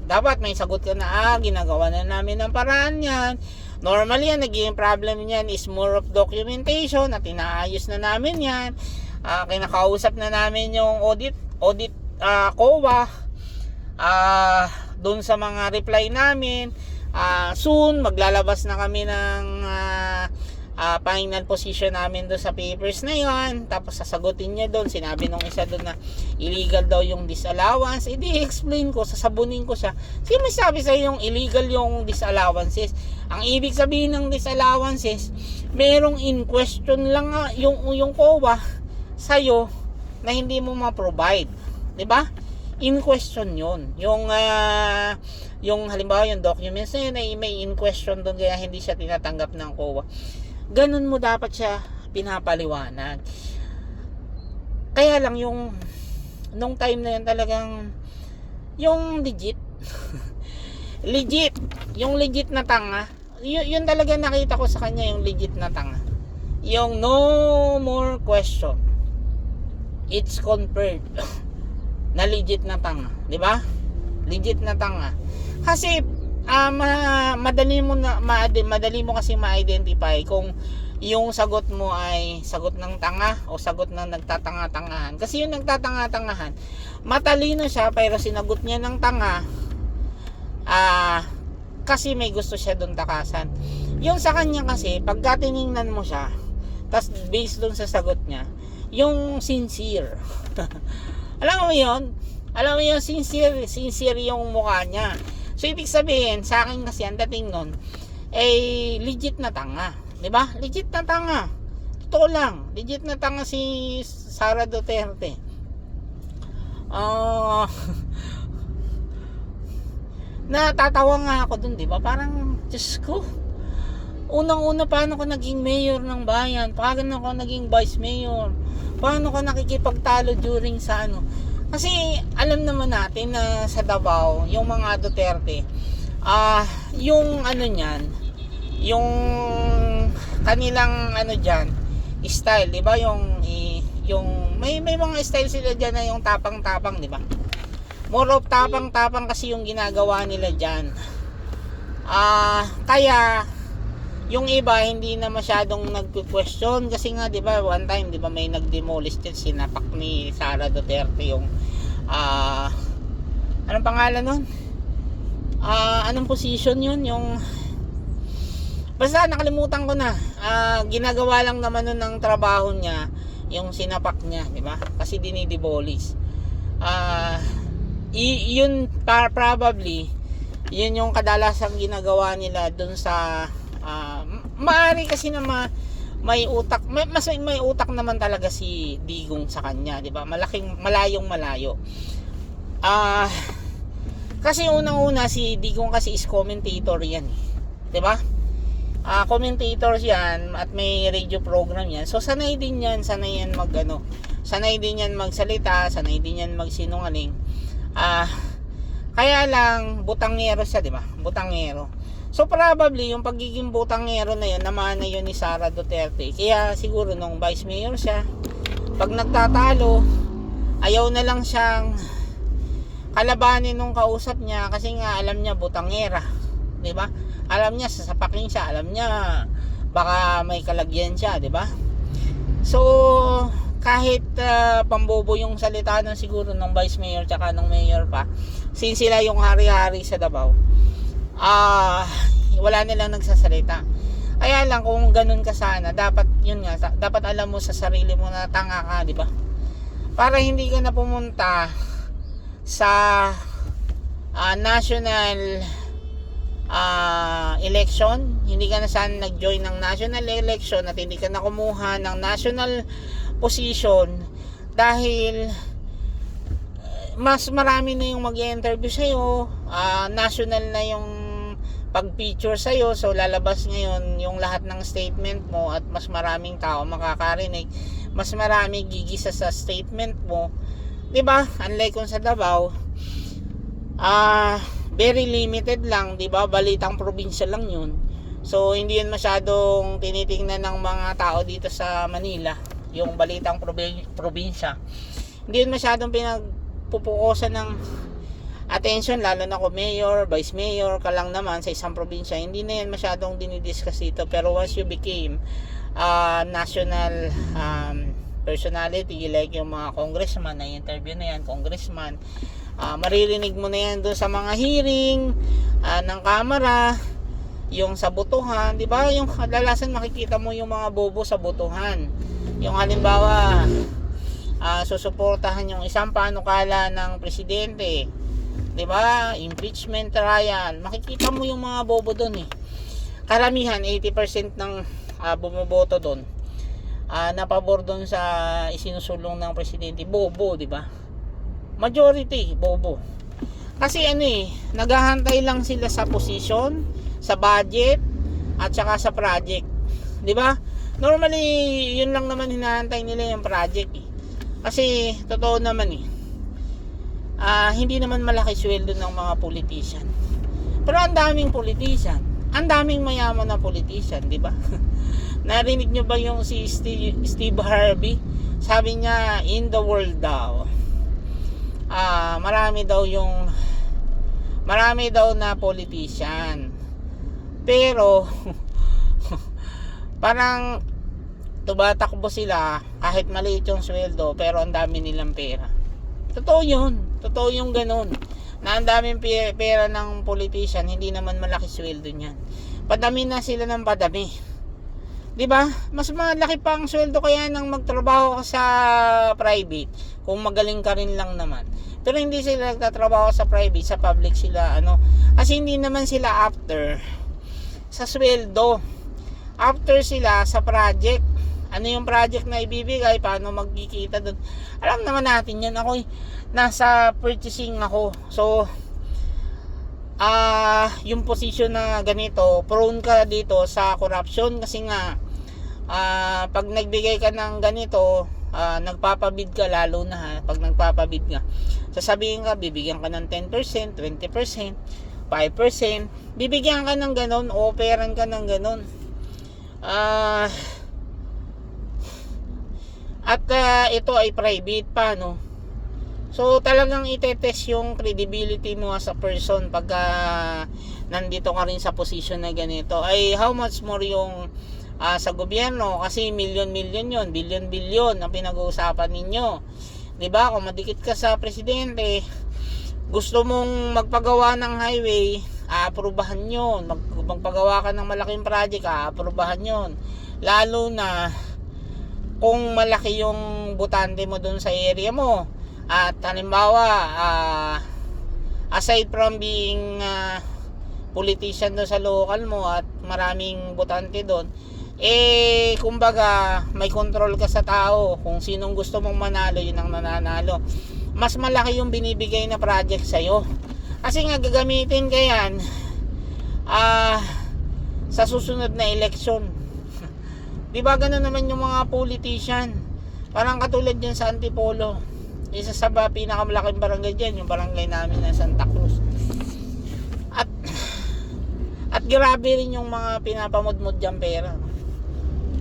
Dapat may sagot ka na, ginagawa na namin ng paraan yan. Normally yan, naging problem niyan is more of documentation at inaayos na namin yan. Kinakausap na namin yung audit COA doon sa mga reply namin. Soon maglalabas na kami ng final position namin doon sa papers na yon. Tapos sasagutin niya doon, sinabi nung isa doon na illegal daw yung disallowance. I-explain ko, sasabunin ko siya. Sino may sabi sa yung illegal yung disallowances? Ang ibig sabihin ng disallowances, merong in question lang yung COA sa'yo na hindi mo ma-provide, 'di ba? In question yun. Yung halimbawa yung documents na yun ay may in question doon kaya hindi siya tinatanggap ng COA. Ganun mo dapat siya pinapaliwanag. Kaya lang yung nung time na yun talagang yung legit yung legit na tanga, yun talaga nakita ko sa kanya, yung legit na tanga, yung no more question, it's confirmed na legit na tanga, di ba? Legit na tanga. Kasi madali mo kasi ma-identify kung yung sagot mo ay sagot ng tanga o sagot ng nagtatanga-tangahan. Kasi yung nagtatanga-tangahan, matalino siya pero sinagot niya ng tanga kasi may gusto siya doon takasan. Yung sa kanya kasi, pagka tiningnan mo siya, tas based doon sa sagot niya, yung sincere. Alam mo yun? Sincere yung mukha niya. So, ibig sabihin, sa akin kasi, ang dating nun, legit na tanga. Diba? Legit na tanga. Totoo lang. Legit na tanga si Sara Duterte. Natatawa nga ako dun, diba? Parang, Diyos ko, unang-una, paano ko naging mayor ng bayan? Paano ko naging vice mayor? Paano ko nakikipagtalo during sa Kasi alam naman natin na sa Davao, yung mga Duterte, yung niyan, yung kanilang diyan, style, 'di ba? Yung may mga style sila diyan na yung tapang-tapang, 'di ba? More of tapang-tapang kasi yung ginagawa nila diyan. Kaya yung iba hindi na masyadong nagque-question kasi nga 'di ba one time 'di ba may nag-demolish din, sinapak ni Sara Duterte yung anong pangalan nun? Anong position yun? Yung basta nakalimutan ko na. Ginagawa lang naman nun ng trabaho niya yung sinapak niya, 'di ba? Kasi dinidemolish. Yun probably yun yung kadalasang ginagawa nila dun sa maaari kasi na may utak, may utak naman talaga si Digong sa kanya, 'di ba? Malayong malayo. Kasi unang-una si Digong kasi is commentator 'yan, 'di ba? Commentators 'yan at may radio program 'yan. So sanay din 'yan, sanay yan sanay din 'yan magsalita, sanay din 'yan magsinungaling. Kaya lang butangero siya, 'di ba? Butangero. So probably yung pagiging butangero na yun, naman na yun ni Sara Duterte. Kaya siguro nung vice mayor siya, pag nagtatalo, ayaw na lang siyang kalabanin nung kausap niya kasi nga alam niya butangera, 'di ba? Alam niya sasapakin siya, alam niya baka may kalagyan siya, 'di ba? So kahit pambobo yung salita ng siguro ng vice mayor tsaka ng mayor pa, since sila yung hari-hari sa Davao, wala nilang nagsasalita. Kaya lang kung ganun ka sana, dapat yun nga, dapat alam mo sa sarili mo na tanga ka, 'di ba? Para hindi ka na pumunta sa national election, hindi ka na sana nag-join ng national election at hindi ka na kumuha ng national position dahil mas marami na yung mag-i-interview sa'yo, national na yung pag-feature sa'yo, so lalabas ngayon yung lahat ng statement mo at mas maraming tao makakarinig, mas marami gigisa sa statement mo, 'di ba? Unlike kung sa Davao, very limited lang, 'di ba? Balitang probinsya lang 'yun. So hindi 'yan masyadong tinitingnan ng mga tao dito sa Manila, yung balitang probinsya. Hindi 'yan masyadong pinagpupukusan ng attention, lalo na kung mayor, vice mayor ka lang naman sa isang probinsya. Hindi na 'yan masyadong dinidiscuss dito. Pero once you became national personality, like yung mga congressman, na interview na yan, congressman, maririnig mo na yan doon sa mga hearing ng kamera, yung sa botohan, di ba? Yung kadalasan makikita mo yung mga bobo sa botohan. Yung halimbawa, susuportahan yung isang panukala ng presidente, di ba? Impeachment trial, makikita mo yung mga bobo doon eh. Karamihan, 80% ng bumoboto doon na pabor doon sa isinusulong ng presidente, bobo, di ba? Majority bobo. Kasi naghahantay lang sila sa position, sa budget, at saka sa project, di ba? Normally yun lang naman hinahantay nila, yung project eh. Kasi totoo naman hindi naman malaki sweldo ng mga politician, pero ang daming politician, ang daming mayaman na politician, di ba? Narinig nyo ba yung si Steve Harvey? Sabi niya, in the world daw, marami daw na politician, pero parang tumatakbo sila kahit maliit yung sweldo, pero ang dami nilang pera. Totoo yung ganun, na ang daming pera ng politician, hindi naman malaki sweldo niyan. Padami na sila ng padami, di ba? Mas malaki pa ang sweldo kaya nang magtrabaho ka sa private, kung magaling ka rin lang naman. Pero hindi sila nagtatrabaho sa private, sa public sila kasi hindi naman sila after sa sweldo, after sila sa project. Ano yung project na ibibigay, paano magkikita doon, alam naman natin yan. Ako nasa purchasing ako, so yung position na ganito, prone ka dito sa corruption. Kasi nga pag nagbigay ka ng ganito, nagpapabid ka, lalo na pag nagpapabid ka, sasabihin ka, bibigyan ka ng 10%, 20%, 5%, bibigyan ka ng ganon, operan ka ng ganon. At ito ay private pa, so talagang itetest yung credibility mo as a person pagka nandito ka rin sa position na ganito. Ay how much more yung sa gobyerno, kasi million yun, billion ang pinag-uusapan ninyo, di ba? Kung madikit ka sa presidente, gusto mong magpagawa ng highway, aaprubahan yun. Magpagawa ka ng malaking project, aaprubahan yun. Lalo na kung malaki yung butante mo dun sa area mo. At halimbawa, aside from being politician doon sa local mo at maraming butante doon, kumbaga may control ka sa tao. Kung sinong gusto mong manalo, yun ang nananalo. Mas malaki yung binibigay na project sa'yo, kasi nga gagamitin ka yan sa susunod na eleksyon. Di ba ganun naman yung mga politician? Parang katulad dyan sa Antipolo, isa sa pinakamalaking barangay dyan, yung barangay namin na Santa Cruz. At grabe rin yung mga pinapamudmud dyan pera.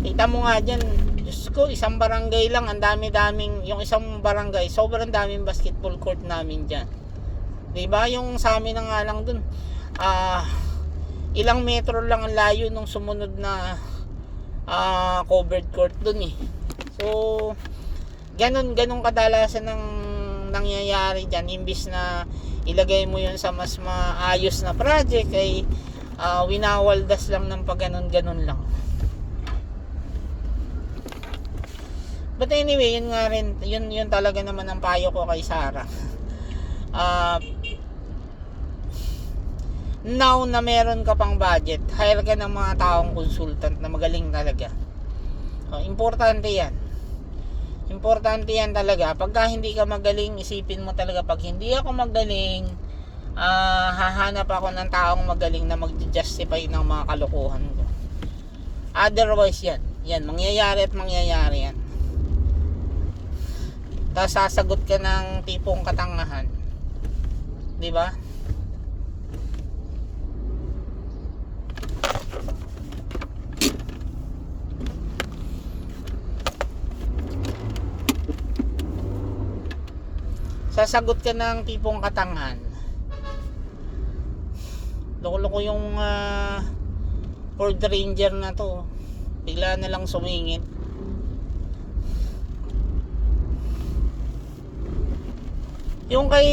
Kita mo nga dyan, Diyos ko, isang barangay lang, ang dami-daming, yung isang barangay, sobrang daming basketball court namin dyan. Diba? Yung sa amin na nga lang dun, ilang metro lang ang layo nung sumunod na covered court dun eh. So, ganun kadalasan ng nangyayari dyan. Imbis na ilagay mo yun sa mas maayos na project, ay winawaldas lang ng pag ganun lang. But anyway, yun nga rin, yun talaga naman ang payo ko kay Sarah. Now na meron ka pang budget, hire ka ng mga taong consultant na magaling talaga. Importante yan talaga. Pagka hindi ka magaling, isipin mo talaga, pag hindi ako magaling, hahanap ako ng taong magaling na mag-justify ng mga kalokohan ko. Otherwise yan mangyayari yan. Tapos sasagot ka ng tipong katangahan, di ba? sasagot ka ng tipong katangahan. Loko-loko yung Ford Ranger na to, bigla na lang sumingit. Yung kay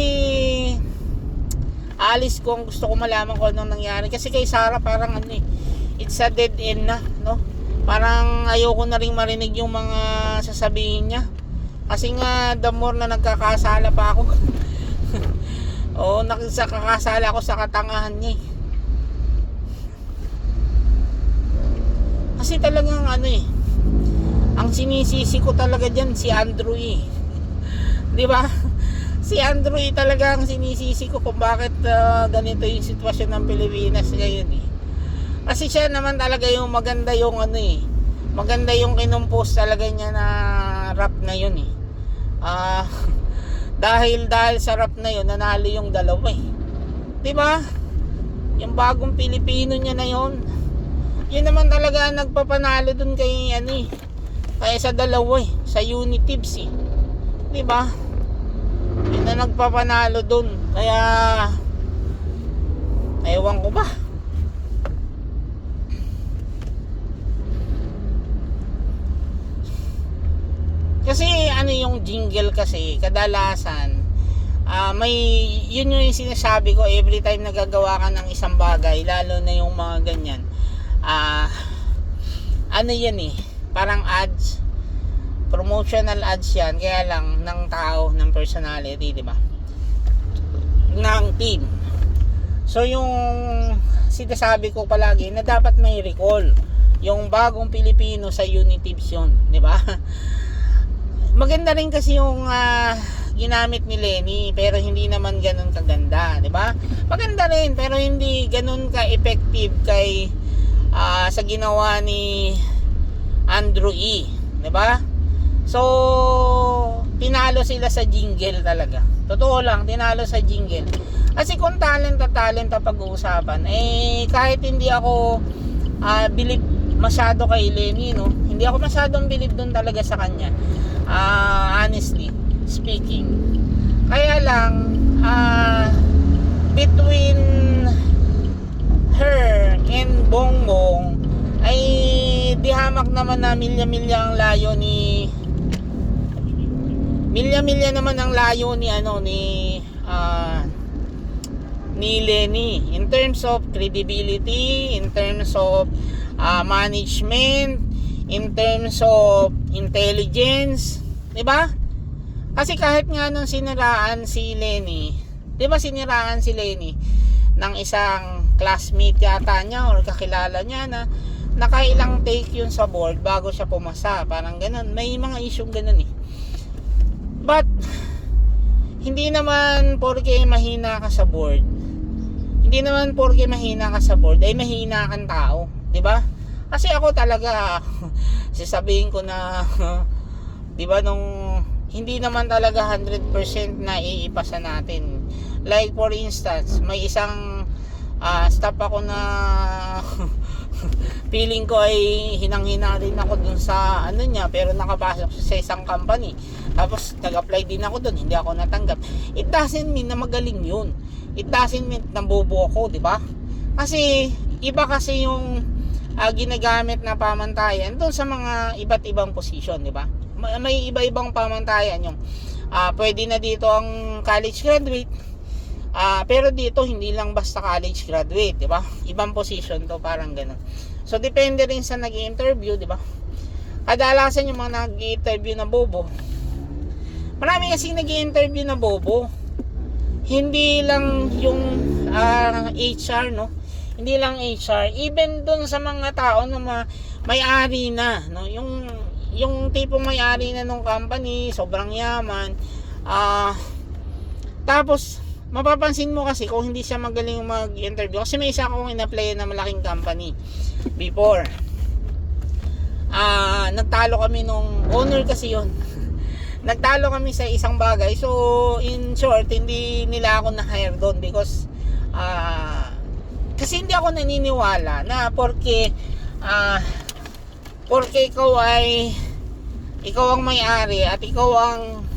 Alice, kung gusto ko malaman kung anong nangyari, kasi kay Sarah parang ano eh, it's a dead end na, no? Parang ayoko na rin marinig yung mga sasabihin niya, kasi nga the more na nagkakasala pa ako o nakakasala ako sa katangahan niya eh. Kasi talagang ano eh, ang sinisisi ko talaga dyan si Andrew eh. Di ba? Si Andrew eh talaga ang sinisisi ko kung bakit ganito yung sitwasyon ng Pilipinas ngayon eh. Kasi siya naman talaga yung maganda yung ano eh, maganda yung kinumpos talaga niya na rap na yun eh. Dahil sa rap na yun, nanalo yung dalawa eh. Di ba? Yung bagong Pilipino niya na yun, yun naman talaga nagpapanalo dun kay ano eh, kaya sa dalawa eh, sa Unitives eh. Di ba? Yun na nagpapanalo dun. Kaya ewan ko ba. Kasi ano yung jingle kasi kadalasan may yun yung sinasabi ko every time nagagawa ka ng isang bagay, lalo na yung mga ganyan. Ano yan eh, parang ads, promotional ads yan, kaya lang ng tao, ng personality, di ba, ng team. So yung sinasabi ko palagi na dapat may recall yung bagong Pilipino sa Unitives yun, di ba? Maganda rin kasi yung ginamit ni Lenny, pero hindi naman ganun kaganda, di ba? Maganda rin pero hindi ganun ka-effective kay sa ginawa ni Andrew E, 'di ba? So tinalo sila sa jingle talaga. Totoo lang, tinalo sa jingle. Kasi kung talent pag-uusapan, eh kahit hindi ako believe masyado kay Lenny, no? Hindi ako masyadong believe doon talaga sa kanya. Honestly speaking. Kaya lang between her and Bongbong ay di hamak naman na milya-milya ang layo ni naman ang layo ni ano ni Lenny in terms of credibility, in terms of management, in terms of intelligence, 'di ba? Kasi kahit nga nung siniraan si Lenny, 'di ba siniraan si Lenny ng isang classmate yata niya or kakilala niya na nakailang take yun sa board bago siya pumasa, parang ganun. May mga issue ganun eh. But hindi naman porke mahina ka sa board, ay mahina kang tao, 'di ba? Kasi ako talaga sasabihin ko na 'di ba, nung hindi naman talaga 100% na iipasa natin. Like for instance, may isang stop ako na feeling ko ay hinang-hina din ako dun sa ano niya, pero nakapasok sa isang company. Tapos nag-apply din ako dun, hindi ako natanggap. It doesn't mean na magaling yun. It doesn't mean na bobo ako, di ba? Kasi iba kasi yung ginagamit na pamantayan dun sa mga iba't ibang position, di ba? May iba-ibang pamantayan yung pwede na dito ang college graduate, pero dito hindi lang basta college graduate, di ba? Ibang position to, parang ganun. So depende rin sa nag-i-interview, di ba? Kadalasan yung mga nag-i-interview na bobo, marami kasing nag-i-interview na bobo. Hindi lang yung HR, no? Hindi lang HR, even dun sa mga tao na may-ari na, no? Yung tipong may-ari na nung company, sobrang yaman. Tapos mapapansin mo kasi kung hindi siya magaling mag-interview, kasi may isa akong in-apply na malaking company before. Nagtalo kami nung owner kasi yun. Nagtalo kami sa isang bagay. So in short, hindi nila ako na-hire doon because kasi hindi ako naniniwala na porque ikaw ang may-ari at ikaw ang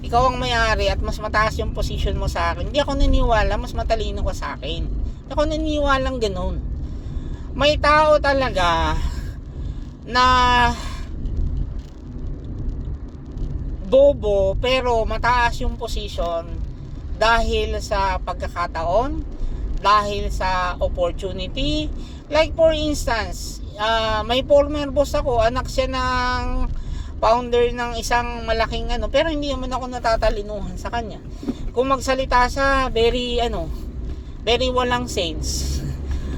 ikaw ang may-ari at mas mataas yung position mo sa akin, hindi ako naniniwala mas matalino ka sa akin. Hindi ako naniniwalang ganun. May tao talaga na bobo pero mataas yung position dahil sa pagkakataon, dahil sa opportunity. Like for instance, may former boss ako, anak siya ng founder ng isang malaking pero hindi naman ako natatalinuhan sa kanya. Kung magsalita siya, very walang sense.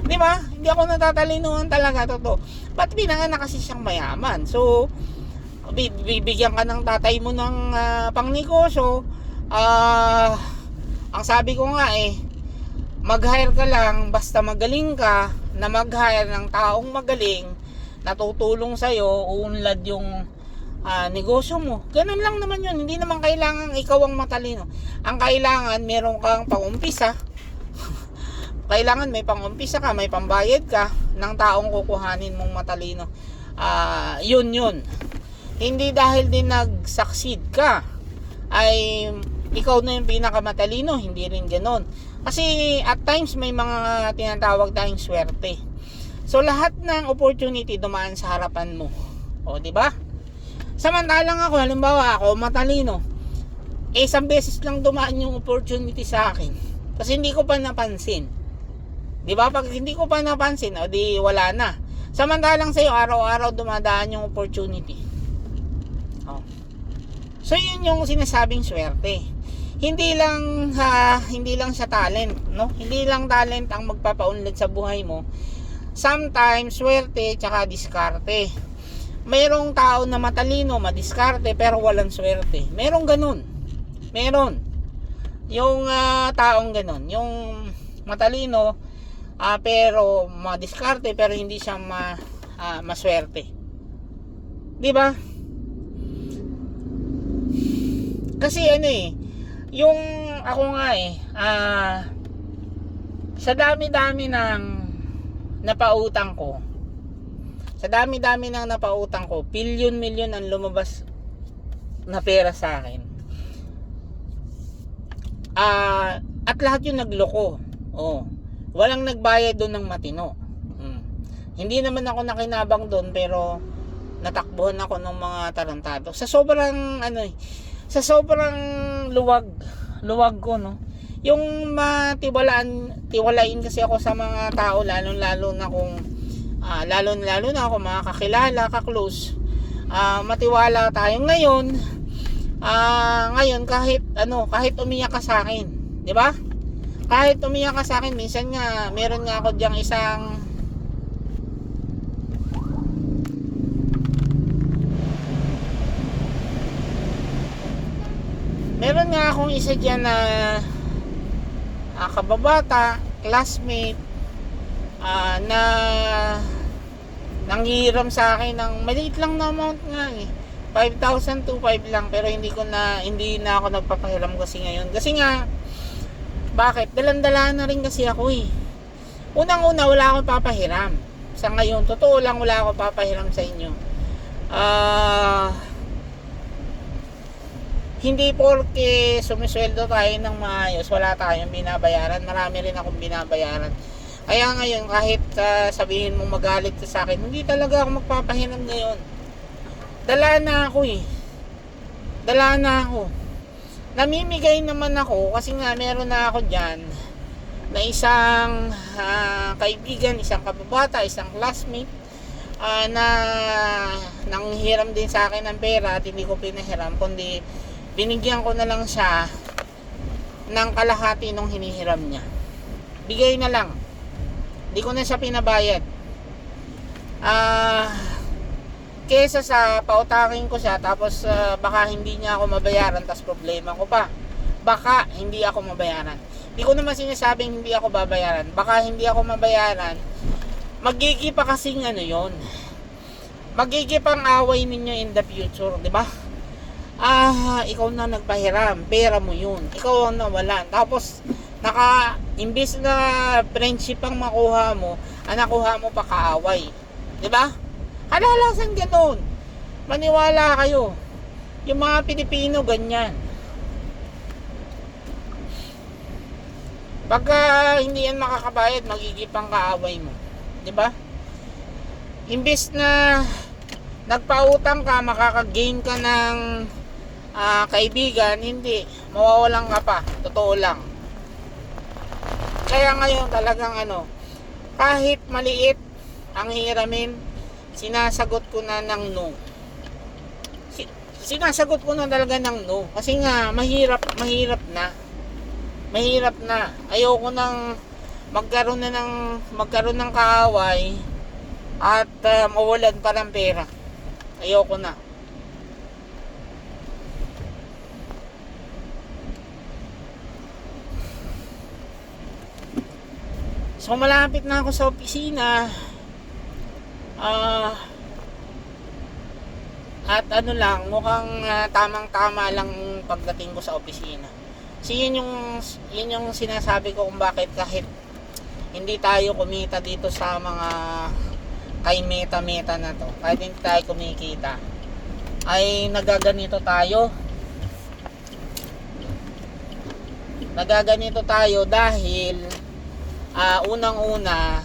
Di ba? Hindi ako natatalinuhan talaga, totoo. Ba't pinanganak kasi siyang mayaman? So, bibigyan ka ng tatay mo ng pangnegosyo. Ang sabi ko nga mag-hire ka lang basta magaling ka, na mag-hire ng taong magaling na tutulong sa'yo, uunlad yung negosyo mo. Ganun lang naman yun. Hindi naman kailangan ikaw ang matalino. Ang kailangan meron kang pang-umpisa. Kailangan may pang-umpisa ka, may pambayad ka ng taong kukuhanin mong matalino. Yun. Hindi dahil din nag-succeed ka ay ikaw na yung pinakamatalino. Hindi rin ganoon. Kasi at times may mga tinatawag tayong swerte. So lahat ng opportunity dumaan sa harapan mo. O, di ba? Samantalang ako, halimbawa ako matalino, isang beses lang dumaan yung opportunity sa akin kasi hindi ko pa napansin. Di ba? Pag hindi ko pa napansin, o di wala na. Samantalang sa'yo, araw-araw dumadaan yung opportunity. So yun yung sinasabing swerte. Hindi lang siya talent, no? Hindi lang talent ang magpapaunlad sa buhay mo. Sometimes swerte tsaka diskarte. Mayroong tao na matalino, madiskarte pero walang swerte. Merong ganun. Meron. Yung taong ganun, yung matalino pero madiskarte pero hindi siya maswerte. 'Di ba? Kasi yung ako nga sa dami-dami ng napautang ko. Sa dami-dami ng napautang ko, milyon ang lumabas na pera sa akin. At lahat yung nagloko. Walang nagbayad doon ng matino. Hindi naman ako nakinabang doon pero natakbuhan ako ng mga tarantado. Sa sobrang sa sobrang luwag ko, no. Yung tiwalain kasi ako sa mga tao, lalo na kung lalo na ako makakilala, ka-close. Matiwala tayo ngayon. Ngayon kahit umiyak ka sa akin, 'di ba? Kahit umiyak ka sa akin, minsan nga meron nga ako diyang meron nga akong isa diyan na kababata, classmate na nanghihiram sa akin ng maliit lang na amount nga 5,000 to 5 lang, pero hindi na ako nagpapahiram kasi ngayon. Kasi nga, bakit? Dalan-dala na rin kasi ako Unang-una, wala akong papahiram. Sa ngayon, totoo lang, wala akong papahiram sa inyo. Hindi porke sumisweldo tayo ng maayos, wala tayong binabayaran. Marami rin akong binabayaran. Kaya ngayon, kahit sabihin mo magalit ka sa akin, hindi talaga ako magpapahiram ngayon. Dala na ako. Namimigay naman ako kasi nga meron na ako dyan na isang kaibigan, isang kababata, isang classmate na nanghiram din sa akin ng pera at hindi ko pinahiram, kundi binigyan ko na lang siya ng kalahati nung hinihiram niya. Bigay na lang. Hindi ko na siya pinabayad. Kesa sa pautangin ko siya tapos baka hindi niya ako mabayaran, tas problema ko pa. Baka hindi ako mabayaran. Hindi ko naman sinasabing hindi ako babayaran. Baka hindi ako mabayaran. Magiging pa kasing yon. Magiging pang away ninyo in the future, di ba? Ikaw na nagpahiram, pera mo yun. Ikaw ang nawalan. Tapos imbis na friendship ang makuha mo, nakuha mo pa kaaway. Di ba? Kalalasan ganoon. Maniwala kayo. Yung mga Pilipino ganyan. Pagka hindi yan makakabayad, magigipang kaaway mo. 'Di ba? Imbes na nagpautang ka, makaka-gain ka ng kaibigan, hindi. Mawawalan ka pa. Totoo lang. Kaya ngayon talagang kahit maliit ang hiramin, sinasagot ko na ng no. Sinasagot ko na talaga ng no. Kasi nga, mahirap na. Mahirap na. Ayoko nang magkaroon ng kaaway at mawalan pa ng pera. Ayoko na. So malapit na ako sa opisina. At mukhang tamang-tama lang pagdating ko sa opisina. So yun yung sinasabi ko kung bakit kahit hindi tayo kumita dito sa mga kay meta na to, kahit hindi tayo kumikita, ay nagaganito tayo dahil unang-una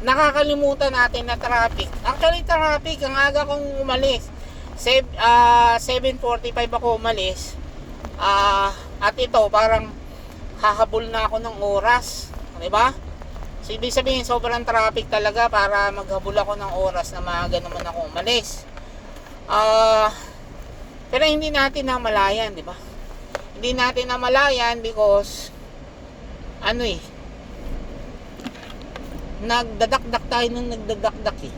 nakakalimutan natin na traffic. Actually traffic, ang aga kong umalis 7:45 ako umalis, at ito parang hahabol na ako ng oras, diba? So ibig sabihin sobrang traffic talaga para maghabol ako ng oras na maaga naman ako umalis. Pero hindi natin namalayan, diba? Hindi natin namalayan because nagdadakdak tayo nung nagdadakdak eh.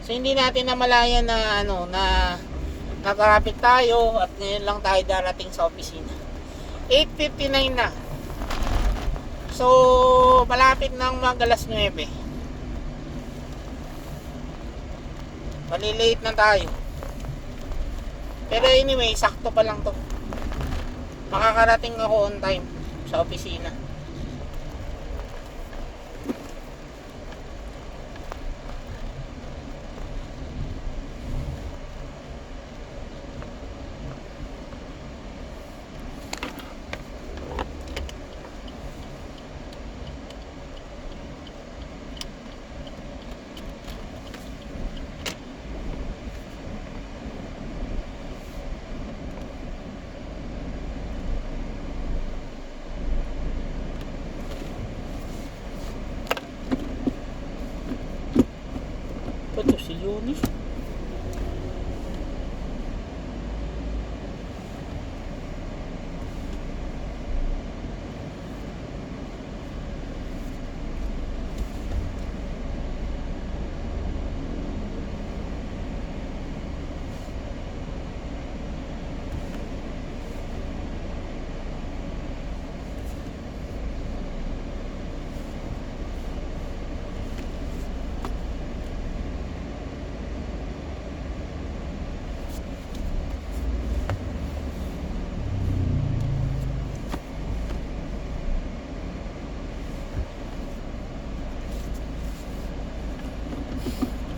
So hindi natin namalayan na na nakarapit tayo at ngayon lang tayo darating sa opisina. 8:59 na. So malapit nang mag-alas 9. Malilate na tayo. Pero anyway, sakto pa lang to. Makakarating ako on time sa opisina. Ito si Yuni.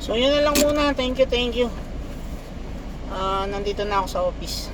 So yun na lang muna. Thank you. Nandito na ako sa office.